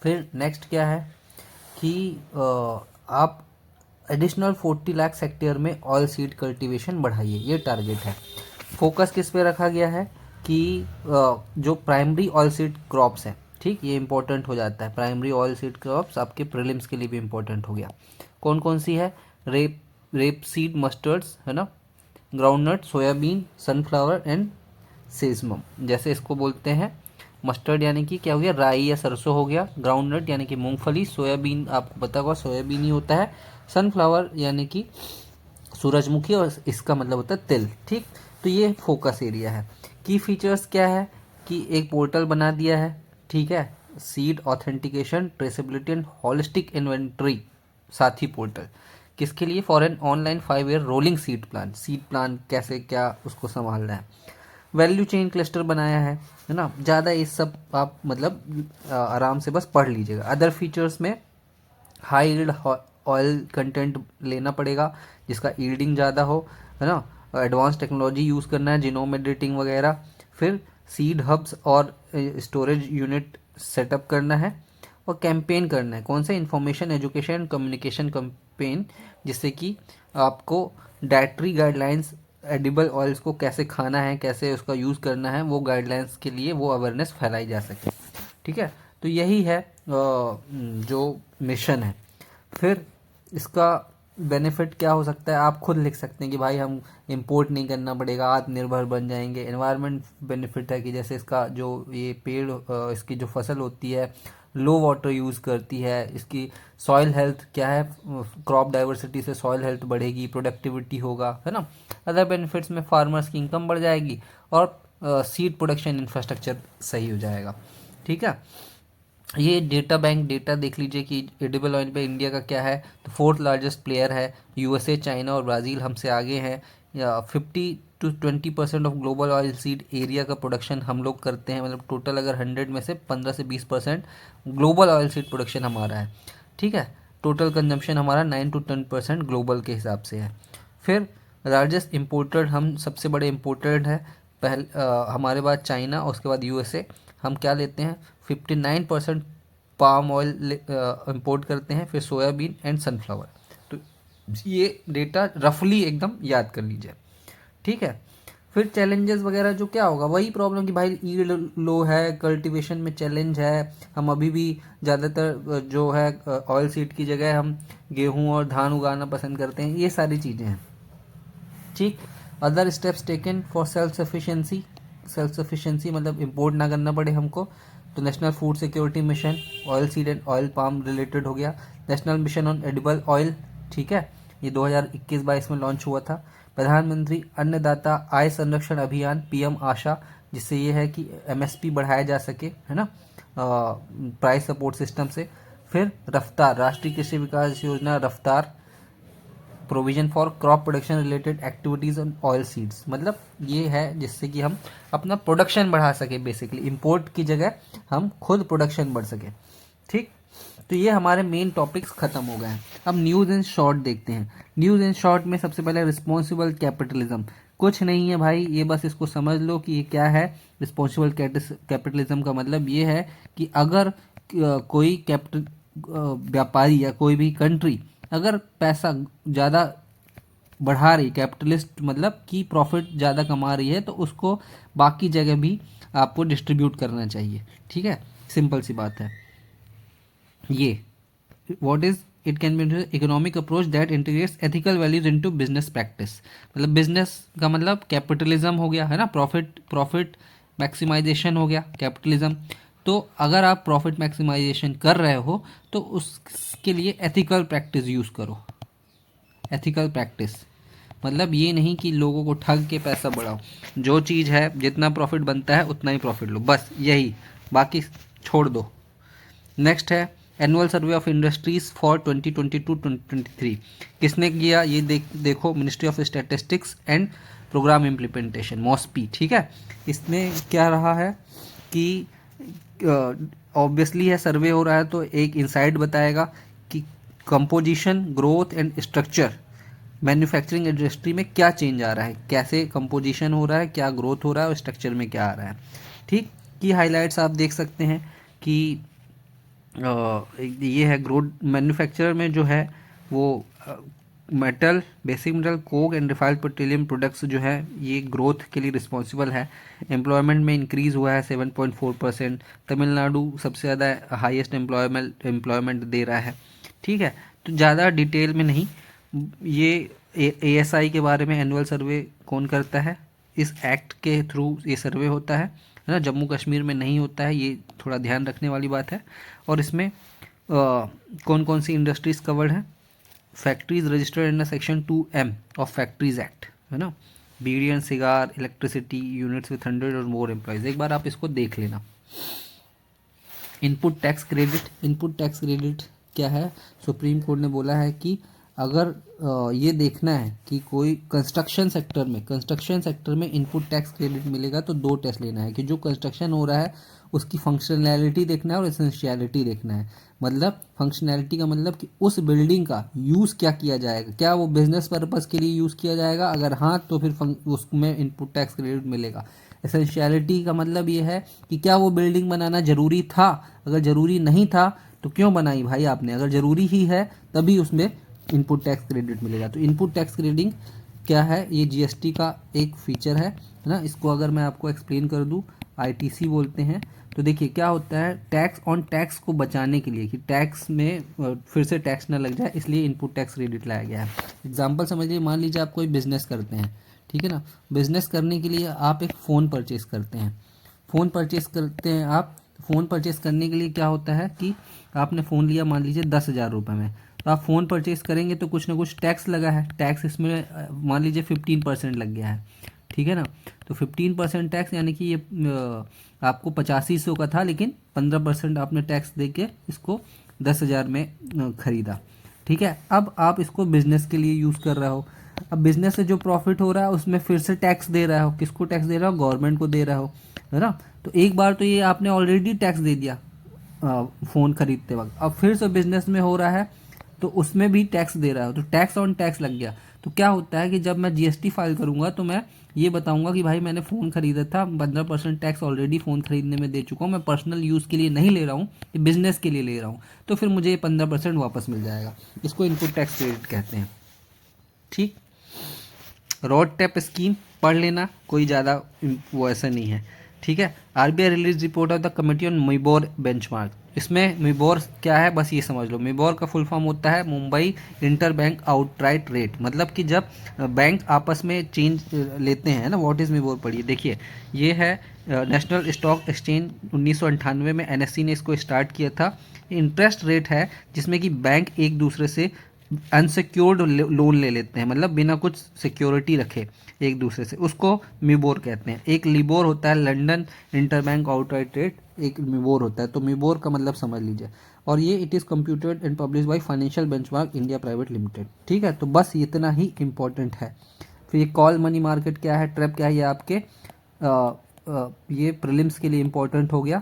फिर नेक्स्ट क्या है कि आप एडिशनल 40 लाख हेक्टेयर में ऑयल सीड कल्टीवेशन बढ़ाइए, ये टारगेट है। फोकस किस पे रखा गया है कि जो प्राइमरी ऑयल सीड क्रॉप्स हैं, ठीक, ये इंपॉर्टेंट हो जाता है, प्राइमरी ऑयल सीड क्रॉप्स आपके प्रीलिम्स के लिए भी इंपॉर्टेंट हो गया। कौन कौन सी है, रेप सीड मस्टर्ड्स, है ना, groundnut, soybean, sunflower and sesamum, जैसे इसको बोलते हैं। मस्टर्ड यानी कि क्या हो गया, राई या सरसों हो गया, ग्राउंडनट यानी कि मूंगफली, सोयाबीन आपको पता होगा सोयाबीन ही होता है, सनफ्लावर यानी कि सूरजमुखी, और इसका मतलब होता है तिल, ठीक। तो ये फोकस एरिया है। की फीचर्स क्या है कि एक पोर्टल बना दिया है, ठीक है, seed authentication, traceability and holistic inventory, साथ ही पोर्टल किसके लिए, for an online 5 year rolling seed plan कैसे क्या उसको संभालना है। वैल्यू चेन क्लस्टर बनाया है ना। ज़्यादा ये सब आप मतलब आराम से बस पढ़ लीजिएगा। अदर फीचर्स में हाई यील्ड ऑयल कंटेंट लेना पड़ेगा जिसका यील्डिंग ज़्यादा हो, है ना। एडवांस टेक्नोलॉजी यूज़ करना है, जीनोम एडिटिंग वगैरह। फिर सीड हब्स और स्टोरेज यूनिट सेटअप करना है, और कैंपेन करना है, कौन से, information education and communication campaign, जिससे कि आपको डाइटरी गाइडलाइंस, एडिबल ऑयल्स को कैसे खाना है, कैसे उसका यूज़ करना है, वो गाइडलाइंस के लिए वो अवेयरनेस फैलाई जा सके, ठीक है। तो यही है जो मिशन है। फिर इसका बेनिफिट क्या हो सकता है, आप खुद लिख सकते हैं कि भाई हम इंपोर्ट नहीं करना पड़ेगा, आत्मनिर्भर बन जाएंगे। एनवायरनमेंट बेनिफिट है कि जैसे इसका जो ये पेड़, इसकी जो फसल होती है लो वाटर यूज़ करती है, इसकी सॉइल हेल्थ क्या है, क्रॉप डाइवर्सिटी से सॉइल हेल्थ बढ़ेगी, प्रोडक्टिविटी होगा, है ना। अदर बेनिफिट्स में फार्मर्स की इनकम बढ़ जाएगी, और सीड प्रोडक्शन इंफ्रास्ट्रक्चर सही हो जाएगा, ठीक है। ये डेटा बैंक डेटा देख लीजिए कि एडिबल ऑयल पे इंडिया का क्या है, तो 4th लार्जेस्ट प्लेयर है। यूएसए, चाइना और ब्राज़ील हमसे आगे हैं। 50-20% of global oil seed area का प्रोडक्शन हम लोग करते हैं, मतलब टोटल अगर 100 में से 15 से 20% ग्लोबल ऑयल सीड प्रोडक्शन हमारा है, ठीक है। टोटल कंजम्पशन हमारा 9-10% ग्लोबल के हिसाब से है। फिर लार्जेस्ट इम्पोर्टेड, हम सबसे बड़े इम्पोर्टेड है, हमारे बाद चाइना, उसके बाद यूएसए। हम क्या लेते हैं, 59% पाम ऑयल इंपोर्ट करते हैं, फिर सोयाबीन एंड सनफ्लावर। तो ये डेटा रफली एकदम याद कर लीजिए, ठीक है। फिर चैलेंजेस वगैरह जो क्या होगा, वही प्रॉब्लम कि भाई यील्ड लो है, कल्टीवेशन में चैलेंज है, हम अभी भी ज़्यादातर जो है ऑयल सीड की जगह हम गेहूं और धान उगाना पसंद करते हैं, ये सारी चीज़ें हैं, ठीक। Other steps taken for self sufficiency मतलब इंपोर्ट ना करना पड़े हमको, तो national food security mission, oil seed and oil palm related हो गया। National mission on edible oil, ठीक है, ये 2021-22 में लॉन्च हुआ था। प्रधानमंत्री अन्नदाता आय संरक्षण अभियान, पीएम आशा, जिससे ये है कि एमएसपी बढ़ाया जा सके, है ना, प्राइस सपोर्ट सिस्टम से। फिर रफ्तार, राष्ट्रीय कृषि विकास योजना रफ्तार, provision for crop production related activities on oil seeds, मतलब ये है जिससे कि हम अपना प्रोडक्शन बढ़ा सके, बेसिकली इंपोर्ट की जगह हम खुद प्रोडक्शन बढ़ सके। ठीक, तो ये हमारे मेन टॉपिक्स खत्म हो गए हैं। अब न्यूज़ इन शॉर्ट देखते हैं। न्यूज़ इन शॉर्ट में सबसे पहले रिस्पॉन्सिबल कैपिटलिज्म, कुछ नहीं है भाई, ये बस इसको समझ लो कि ये क्या है। रिस्पॉन्सिबल कैपिटलिज्म का मतलब ये है कि अगर कोई कैपिटल व्यापारी या कोई भी कंट्री अगर पैसा ज़्यादा बढ़ा रही, कैपिटलिस्ट मतलब कि प्रॉफिट ज़्यादा कमा रही है, तो उसको बाकी जगह भी आपको डिस्ट्रीब्यूट करना चाहिए। ठीक है, सिंपल सी बात है ये। What is it can be economic approach that integrates ethical values into business practice, मतलब बिजनेस का मतलब कैपिटलिज्म हो गया, है ना, प्रॉफिट मैक्सिमाइजेशन हो गया कैपिटलिज्म। तो अगर आप प्रॉफिट मैक्सिमाइजेशन कर रहे हो तो उसके लिए एथिकल प्रैक्टिस यूज़ करो। एथिकल प्रैक्टिस मतलब ये नहीं कि लोगों को ठग के पैसा बढ़ाओ, जो चीज़ है जितना प्रॉफिट बनता है उतना ही प्रॉफिट लो, बस यही, बाकी छोड़ दो। नेक्स्ट है annual survey of industries for 2022-2023, किसने किया ये देखो, ministry of statistics and programme implementation, MoSPI. ठीक है, इसमें क्या रहा है कि ऑब्वियसली है, सर्वे हो रहा है तो एक इंसाइट बताएगा कि composition, growth and structure manufacturing industry में क्या चेंज आ रहा है, कैसे कंपोजिशन हो रहा है, क्या ग्रोथ हो रहा है और स्ट्रक्चर में क्या आ रहा है। ठीक, की हाइलाइट्स आप देख सकते हैं कि ये है ग्रोथ, मैन्युफैक्चरर में जो है वो metal, basic metal, Coke and refined petroleum products जो है ये ग्रोथ के लिए रिस्पॉन्सिबल है। एम्प्लॉयमेंट में इंक्रीज़ हुआ है 7.4%, तमिलनाडु सबसे ज़्यादा हाईएस्ट एम्प्लॉयमेंट दे रहा है। ठीक है, तो ज़्यादा डिटेल में नहीं, ये एएसआई के बारे में एनुअल सर्वे कौन करता है, इस एक्ट के थ्रू ये सर्वे होता है ना, जम्मू कश्मीर में नहीं होता है, ये थोड़ा ध्यान रखने वाली बात है। और इसमें कौन कौन सी इंडस्ट्रीज़ कवर्ड हैं, factories registered under section 2M of factories act, है ना, bidi and cigar, electricity units with 100 और मोर एम्प्लॉयज़, एक बार आप इसको देख लेना। Input tax credit, input tax credit क्या है, सुप्रीम कोर्ट ने बोला है कि अगर ये देखना है कि कोई कंस्ट्रक्शन सेक्टर में इनपुट टैक्स क्रेडिट मिलेगा तो दो टेस्ट लेना है कि जो कंस्ट्रक्शन हो रहा है उसकी फंक्शनैलिटी देखना है और एसेंशियलिटी देखना है। मतलब फंक्शनैलिटी का मतलब कि उस बिल्डिंग का यूज़ क्या किया जाएगा, क्या वो बिजनेस पर्पज़ के लिए यूज़ किया जाएगा, अगर हाँ तो फिर उसमें इनपुट टैक्स क्रेडिट मिलेगा। एसेंशियलिटी का मतलब ये है कि क्या वो बिल्डिंग बनाना ज़रूरी था, अगर ज़रूरी नहीं था तो क्यों बनाई भाई आपने, अगर ज़रूरी ही है तभी उसमें इनपुट टैक्स क्रेडिट मिलेगा। तो इनपुट टैक्स क्रेडिट क्या है, ये जीएसटी का एक फीचर है ना। इसको अगर मैं आपको एक्सप्लेन कर दूं, आईटीसी बोलते हैं। तो देखिए क्या होता है, टैक्स ऑन टैक्स को बचाने के लिए कि टैक्स में फिर से टैक्स ना लग जाए, इसलिए इनपुट टैक्स क्रेडिट लाया गया है। एग्जांपल समझिए, मान लीजिए आप कोई बिजनेस करते हैं, ठीक है ना, बिजनेस करने के लिए आप एक फ़ोन परचेज़ करते हैं, आप फ़ोन परचेज़ करने के लिए क्या होता है कि आपने फ़ोन लिया मान लीजिए 10,000 रुपये में, तो आप फ़ोन परचेज़ करेंगे तो कुछ ना कुछ टैक्स लगा है, टैक्स इसमें मान लीजिए 15% लग गया है, ठीक है ना। तो 15% टैक्स यानी कि ये आपको 8500 का था, लेकिन 15% आपने टैक्स दे के इसको 10,000 में ख़रीदा, ठीक है। अब आप इसको बिज़नेस के लिए यूज़ कर रहे हो, अब बिज़नेस से जो प्रॉफिट हो रहा है उसमें फिर से टैक्स दे रहा हो, किसको टैक्स दे रहा हो, गवर्नमेंट को दे रहा हो, है ना। तो एक बार तो ये आपने ऑलरेडी टैक्स दे दिया फ़ोन ख़रीदते वक्त, अब फिर से बिज़नेस में हो रहा है तो उसमें भी टैक्स दे रहा हो, तो टैक्स ऑन टैक्स लग गया। तो क्या होता है कि जब मैं जीएसटी फाइल करूंगा तो मैं ये बताऊंगा कि भाई मैंने फ़ोन ख़रीदा था, 15% टैक्स ऑलरेडी फ़ोन ख़रीदने में दे चुका हूँ, मैं पर्सनल यूज़ के लिए नहीं ले रहा हूँ, ये बिज़नेस के लिए ले रहा हूँ, तो फिर मुझे ये 15% वापस मिल जाएगा। इसको इनपुट टैक्स क्रेडिट कहते हैं। ठीक, रोड टैप स्कीम पढ़ लेना, कोई ज़्यादा वो ऐसा नहीं है, ठीक है। RBI release report of the committee on MIBOR benchmark, इसमें मिबोर क्या है बस ये समझ लो। मिबोर का फुल फॉर्म होता है Mumbai inter bank outright rate, मतलब कि जब बैंक आपस में चेंज लेते हैं ना, व्हाट इज़ मिबोर पढ़िए। देखिए ये है नेशनल स्टॉक एक्सचेंज 1998 में एनएससी ने इसको स्टार्ट किया था। इंटरेस्ट रेट है जिसमें कि बैंक एक दूसरे से अनसिक्योर्ड लोन ले लेते हैं, मतलब बिना कुछ सिक्योरिटी रखे एक दूसरे से, उसको मिबोर कहते हैं। एक लिबोर होता है, लंदन इंटरबैंक आउटराइट रेट, एक मिबोर होता है। तो मिबोर का मतलब समझ लीजिए। और ये it is computed and publish by financial benchmark India private limited. ठीक है, तो बस इतना ही इंपॉर्टेंट है। फिर ये कॉल मनी मार्केट क्या है, ट्रैप क्या है, ये आपके ये प्रीलिम्स के लिए इंपॉर्टेंट हो गया।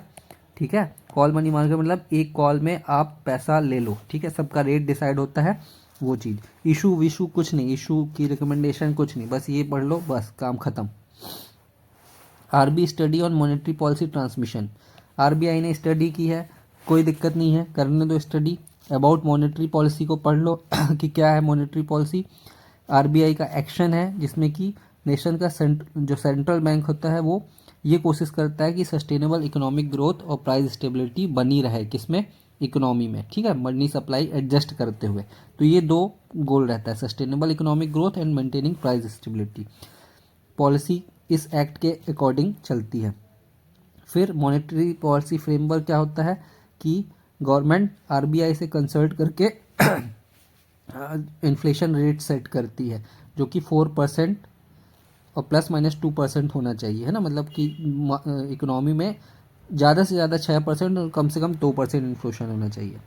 ठीक है, कॉल मनी मार्केट मतलब एक कॉल में आप पैसा ले लो। ठीक है, सबका रेट डिसाइड होता है, वो चीज़। इशू विशू कुछ नहीं, इशू की रिकमेंडेशन कुछ नहीं, बस ये पढ़ लो, बस काम खत्म। RB study on monetary policy transmission, RBI ने स्टडी की है, कोई दिक्कत नहीं है, करने दो स्टडी। अबाउट मॉनेटरी पॉलिसी को पढ़ लो कि क्या है मॉनेटरी पॉलिसी। आरबीआई का एक्शन है जिसमें कि नेशन का जो सेंट्रल बैंक होता है वो ये कोशिश करता है कि सस्टेनेबल इकोनॉमिक ग्रोथ और प्राइस स्टेबिलिटी बनी रहे, किसमें, इकोनॉमी में। ठीक है, मनी सप्लाई एडजस्ट करते हुए। तो ये दो गोल रहता है, sustainable economic growth and maintaining price stability. Policy इस एक्ट के अकॉर्डिंग चलती है। फिर मॉनेटरी पॉलिसी फ्रेमवर्क क्या होता है कि गवर्नमेंट आरबीआई से कंसल्ट करके इन्फ्लेशन रेट सेट करती है, जो कि 4% और ±2% होना चाहिए, है ना। मतलब कि इकोनॉमी में ज़्यादा से ज़्यादा 6% और कम से कम 2% इन्फ्लेशन होना चाहिए।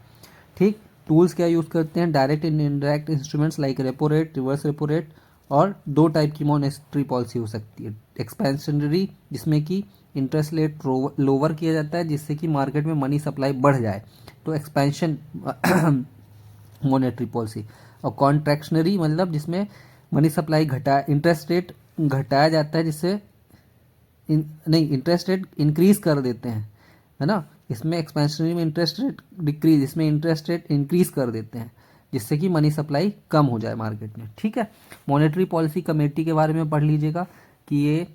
ठीक, टूल्स क्या यूज़ करते हैं, direct and indirect instruments like repo rate, reverse repo rate. और दो टाइप की मॉनेटरी पॉलिसी हो सकती है, एक्सपेंशनरी जिसमें कि इंटरेस्ट रेट लोअर किया जाता है जिससे कि मार्केट में मनी सप्लाई बढ़ जाए, तो एक्सपेंशन मॉनेटरी पॉलिसी। और कॉन्ट्रैक्शनरी मतलब जिसमें मनी सप्लाई इंटरेस्ट रेट घटाया जाता है जिससे नहीं, इंटरेस्ट रेट इंक्रीज कर देते हैं, है ना। इसमें एक्सपेंशनरी में इंटरेस्ट रेट डिक्रीज, इसमें इंटरेस्ट रेट इंक्रीज कर देते हैं जिससे कि मनी सप्लाई कम हो जाए मार्केट में। ठीक है, मॉनेटरी पॉलिसी कमेटी के बारे में पढ़ लीजिएगा कि ये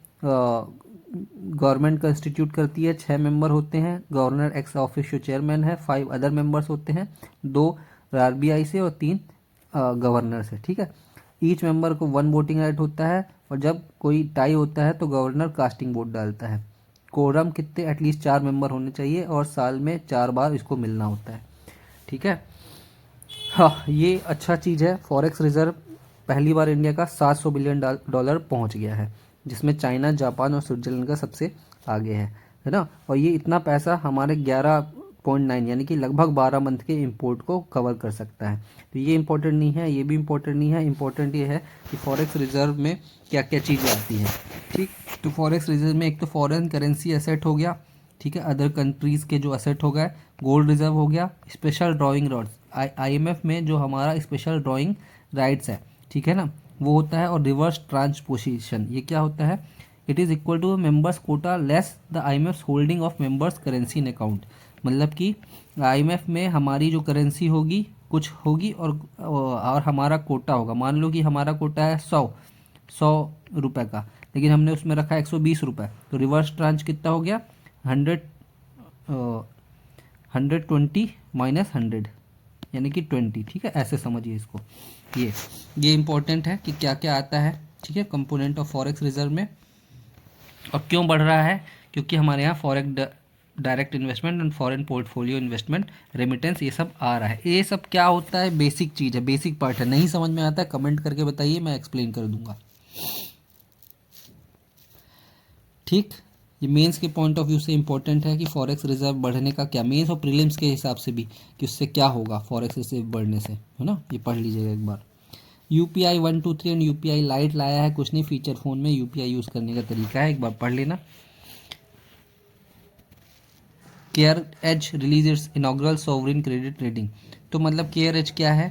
गवर्नमेंट कंस्टिट्यूट करती है, 6 मेंबर होते हैं, गवर्नर एक्स ऑफिशियो चेयरमैन है, 5 अदर मेंबर्स होते हैं, 2 आरबीआई से और 3 गवर्नर से। ठीक है, ईच मेंबर को 1 वोटिंग राइट होता है, और जब कोई टाई होता है तो गवर्नर कास्टिंग वोट डालता है। कोरम कितने, एटलीस्ट 4 मेंबर होने चाहिए, और साल में 4 बार इसको मिलना होता है। ठीक है, हाँ, ये अच्छा चीज़ है। फॉरेक्स रिजर्व पहली बार इंडिया का $700 बिलियन पहुंच गया है, जिसमें चाइना, जापान और स्विट्जरलैंड का सबसे आगे है ना। और ये इतना पैसा हमारे 11.9 यानी कि लगभग 12 मंथ के इंपोर्ट को कवर कर सकता है। तो ये इंपॉर्टेंट नहीं है, ये भी इंपॉर्टेंट नहीं है। इंपॉर्टेंट ये है कि फॉरेक्स रिजर्व में क्या क्या चीज़ें आती हैं। ठीक, तो फॉरेक्स रिजर्व में एक तो फॉरेन करेंसी एसेट हो गया, ठीक है, अदर कंट्रीज़ के जो एसेट हो गए, गोल्ड रिजर्व हो गया, स्पेशल ड्राइंग राइट्स, आईएमएफ में जो हमारा स्पेशल ड्राइंग राइट्स है, ठीक है ना, वो होता है। और रिवर्स ट्रांसपोजिशन, ये क्या होता है, it is equal to members quota less the IMF holding of members currency in account. मतलब कि आईएमएफ में हमारी जो करेंसी होगी कुछ होगी, और हमारा कोटा होगा। मान लो कि हमारा कोटा है 100 रुपये का, लेकिन हमने उसमें रखा 120 रुपये, तो रिवर्स ट्रांस कितना हो गया, 120 माइनस 100 यानी कि 20। ठीक है, ऐसे समझिए इसको। ये इंपॉर्टेंट है कि क्या क्या आता है। ठीक है, कंपोनेंट ऑफ फॉरेक्स रिजर्व में। और क्यों बढ़ रहा है, क्योंकि हमारे यहाँ forex direct investment and foreign portfolio investment, remittance, ये सब आ रहा है। ये सब क्या होता है, बेसिक चीज़ है, बेसिक पार्ट है। नहीं समझ में आता है कमेंट करके बताइए, मैं एक्सप्लेन कर दूंगा। ठीक, ये मेंस के पॉइंट ऑफ व्यू से इंपॉर्टेंट है कि फॉरेक्स रिजर्व बढ़ने का क्या, मेंस और प्रीलिम्स के हिसाब से भी, कि उससे क्या होगा फॉरेक्स रिजर्व बढ़ने से, है ना। ये पढ़ लीजिएगा एक बार। यूपीआई 1 2 3 एंड यूपीआई लाइट लाया है, कुछ नहीं, फीचर फोन में यूपीआई यूज़ करने का तरीका है, एक बार पढ़ लेना। CareEdge release its inaugural sovereign credit rating. तो मतलब केयर एज क्या है,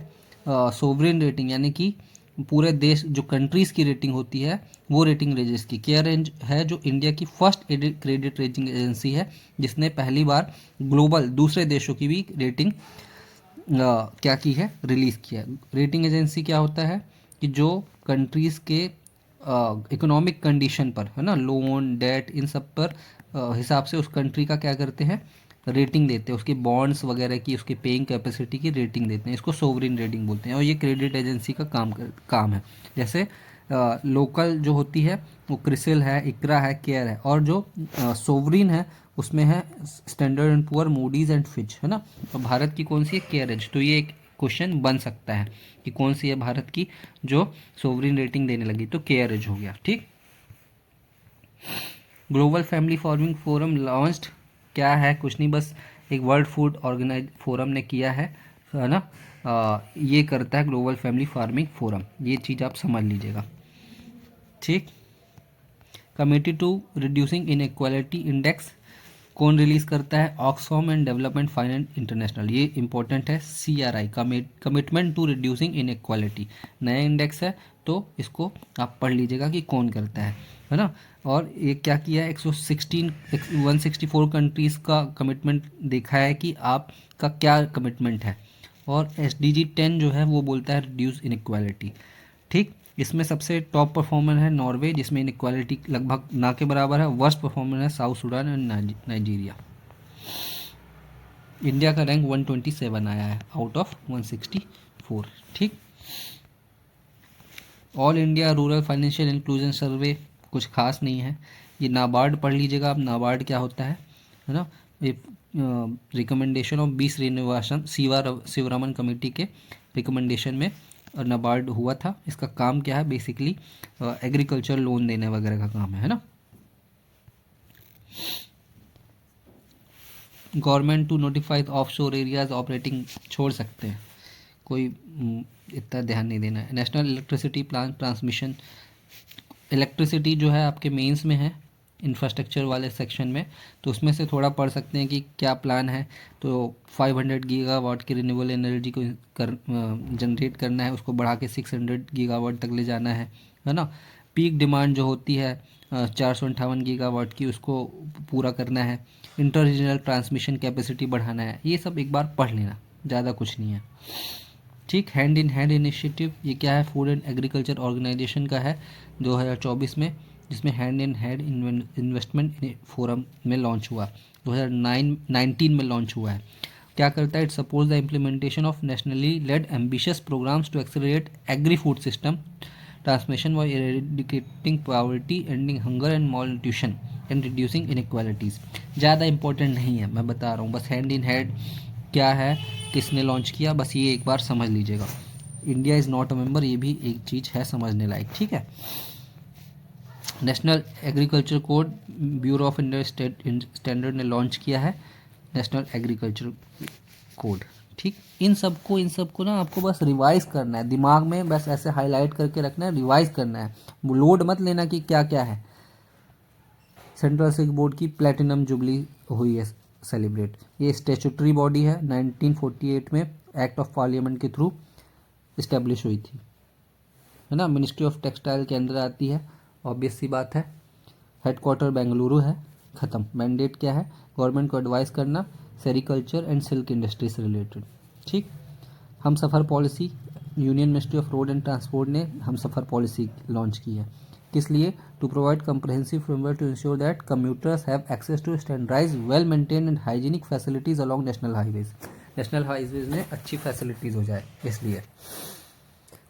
सोवरिन रेटिंग, यानी कि पूरे देश जो कंट्रीज़ की रेटिंग होती है वो रेटिंग रिलीज की। केयर एज है जो इंडिया की फर्स्ट क्रेडिट रेटिंग एजेंसी है, जिसने पहली बार ग्लोबल दूसरे देशों की भी रेटिंग क्या की है, रिलीज़ किया है। रेटिंग एजेंसी क्या होता है कि जो कंट्रीज़ के इकोनॉमिक कंडीशन पर, है ना, लोन डेट इन सब पर हिसाब से उस कंट्री का क्या करते हैं, रेटिंग देते हैं, उसके बॉन्ड्स वगैरह की, उसके पेइंग कैपेसिटी की रेटिंग देते हैं। इसको सोवरिन रेटिंग बोलते हैं, और ये क्रेडिट एजेंसी का काम है। जैसे लोकल जो होती है वो क्रिसिल है, इक्रा है, केयर है, और जो सोवरिन है उसमें है standard and poor, Moody's and Fitch, है ना। और भारत की कौन सी है, केयर एज। तो ये एक क्वेश्चन बन सकता है कि कौन सी है भारत की जो सोवरिन रेटिंग देने लगी, तो केयरएज हो गया। ठीक, global family farming forum launched, क्या है, कुछ नहीं, बस एक वर्ल्ड फूड ऑर्गेनाइज फोरम ने किया है ना। ये करता है ग्लोबल फैमिली फार्मिंग फोरम, ये चीज़ आप समझ लीजिएगा। ठीक, committee to reducing inequality index कौन रिलीज करता है, Oxfam and development finance international, ये इंपॉर्टेंट है। CRI, commitment to reducing inequality, नया इंडेक्स है, तो इसको आप पढ़ लीजिएगा कि कौन करता है ना। और ये क्या किया है, 164 कंट्रीज़ का कमिटमेंट देखा है कि आपका क्या कमिटमेंट है। और SDG 10 जो है वो बोलता है रिड्यूस इनइक्वालिटी। ठीक, इसमें सबसे टॉप परफॉर्मर है नॉर्वे, जिसमें इनइक्वालिटी लगभग ना के बराबर है। वर्स्ट परफॉर्मर है South Sudan and Nigeria. India का रैंक 127 आया है आउट ऑफ 164। ठीक, all India rural financial inclusion survey कुछ खास नहीं है, ये नाबार्ड पढ़ लीजिएगा आप, नाबार्ड क्या होता है ना। ये recommendation of B Srinivasan Sivaraman committee के रिकमेंडेशन में नाबार्ड हुआ था। इसका काम क्या है, बेसिकली एग्रीकल्चर लोन देने वगैरह का काम है ना। Government to notify offshore areas operating छोड़ सकते हैं, कोई इतना ध्यान नहीं देना है। National electricity plan transmission, electricity जो है आपके मेंस में है इंफ्रास्ट्रक्चर वाले सेक्शन में, तो उसमें से थोड़ा पढ़ सकते हैं कि क्या प्लान है। तो 500 गीगावाट की रिन्यूएबल एनर्जी को जनरेट करना है, उसको बढ़ा के 600 गीगावाट तक ले जाना है ना। पीक डिमांड जो होती है 458 गीगावाट की, उसको पूरा करना है। इंटर रीजनल ट्रांसमिशन कैपेसिटी बढ़ाना है। ये सब एक बार पढ़ लेना, ज़्यादा कुछ नहीं है। ठीक, हैंड इन हैंड इनिशिएटिव, ये क्या है, फूड एंड एग्रीकल्चर ऑर्गेनाइजेशन का है 2024 में, जिसमें hand in hand investment forum में लॉन्च हुआ, 2019 में लॉन्च हुआ है। क्या करता है, it supports the implementation of nationally led ambitious programmes to accelerate agri food system transmission व eradicating poverty, ending hunger and malnutrition and reducing inequalities. ज़्यादा इंपॉर्टेंट नहीं है, मैं बता रहा हूँ, बस हैंड इन हैंड क्या है, किसने लॉन्च किया, बस ये एक बार समझ लीजिएगा। India is not a member, ये भी एक चीज़ है समझने लायक। ठीक है, national agriculture code bureau of Indian standard ने लॉन्च किया है नेशनल एग्रीकल्चर कोड। ठीक, इन सबको ना आपको बस रिवाइज करना है, दिमाग में बस ऐसे हाईलाइट करके रखना है, रिवाइज करना है, लोड मत लेना कि क्या क्या है। सेंट्रल सिल्क बोर्ड की प्लेटिनम जुबली हुई है सेलिब्रेट, ये स्टेचुटरी बॉडी है, 1948 में एक्ट ऑफ पार्लियामेंट के थ्रू इस्टेब्लिश हुई थी, है ना। मिनिस्ट्री ऑफ टेक्सटाइल के अंदर आती है, ऑब्वियस सी बात है। हेडक्वार्टर बेंगलुरु है, ख़त्म। मैंडेट क्या है, गवर्नमेंट को एडवाइस करना सेरिकल्चर एंड सिल्क इंडस्ट्री से रिलेटेड। ठीक, Humsafar policy, union ministry of road and transport ने हम सफ़र पॉलिसी लॉन्च की है, किस लिए, to provide comprehensive framework to ensure that commuters have access to standardised well maintained and hygienic facilities along national highways, national highways में अच्छी facilities हो जाए इसलिए।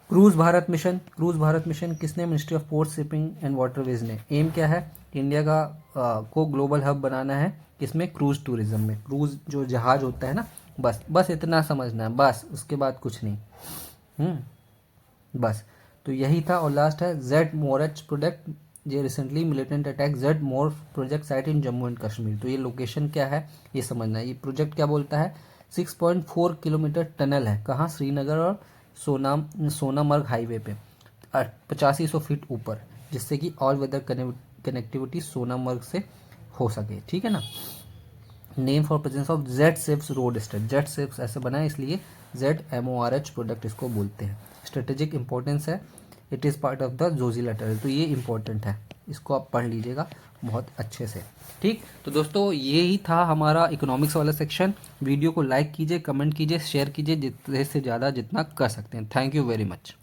Cruise Bharat mission, cruise Bharat mission किसने, ministry of port shipping and waterways ने। M क्या है, India का को ग्लोबल हब बनाना है, किसमें, क्रूज टूरिज्म में। क्रूज जो जहाज होता है ना, बस इतना समझना है, बस उसके बाद कुछ नहीं। बस तो यही था। और लास्ट है जेड मोरच प्रोजेक्ट, ये recently militant attack Z more project site in Jammu and Kashmir. तो ये लोकेशन क्या है ये समझना है। ये प्रोजेक्ट क्या बोलता है, 6.4 किलोमीटर टनल है, कहाँ, श्रीनगर और सोनामर्ग हाईवे पे 8500 फीट ऊपर, जिससे कि ऑल वेदर कनेक्टिविटी सोनामर्ग से हो सके। ठीक है ना। Name for presence of Z safes road state, Z safes ऐसे बना है इसलिए ZMORH प्रोडक्ट इसको बोलते हैं। स्ट्रेटेजिक इंपॉर्टेंस है, it is part of the Zoji La terror, तो ये इंपॉर्टेंट है, इसको आप पढ़ लीजिएगा बहुत अच्छे से। ठीक, तो दोस्तों ये ही था हमारा इकोनॉमिक्स वाला सेक्शन। वीडियो को लाइक कीजिए, कमेंट कीजिए, शेयर कीजिए जितने से ज़्यादा जितना कर सकते हैं। Thank you very much.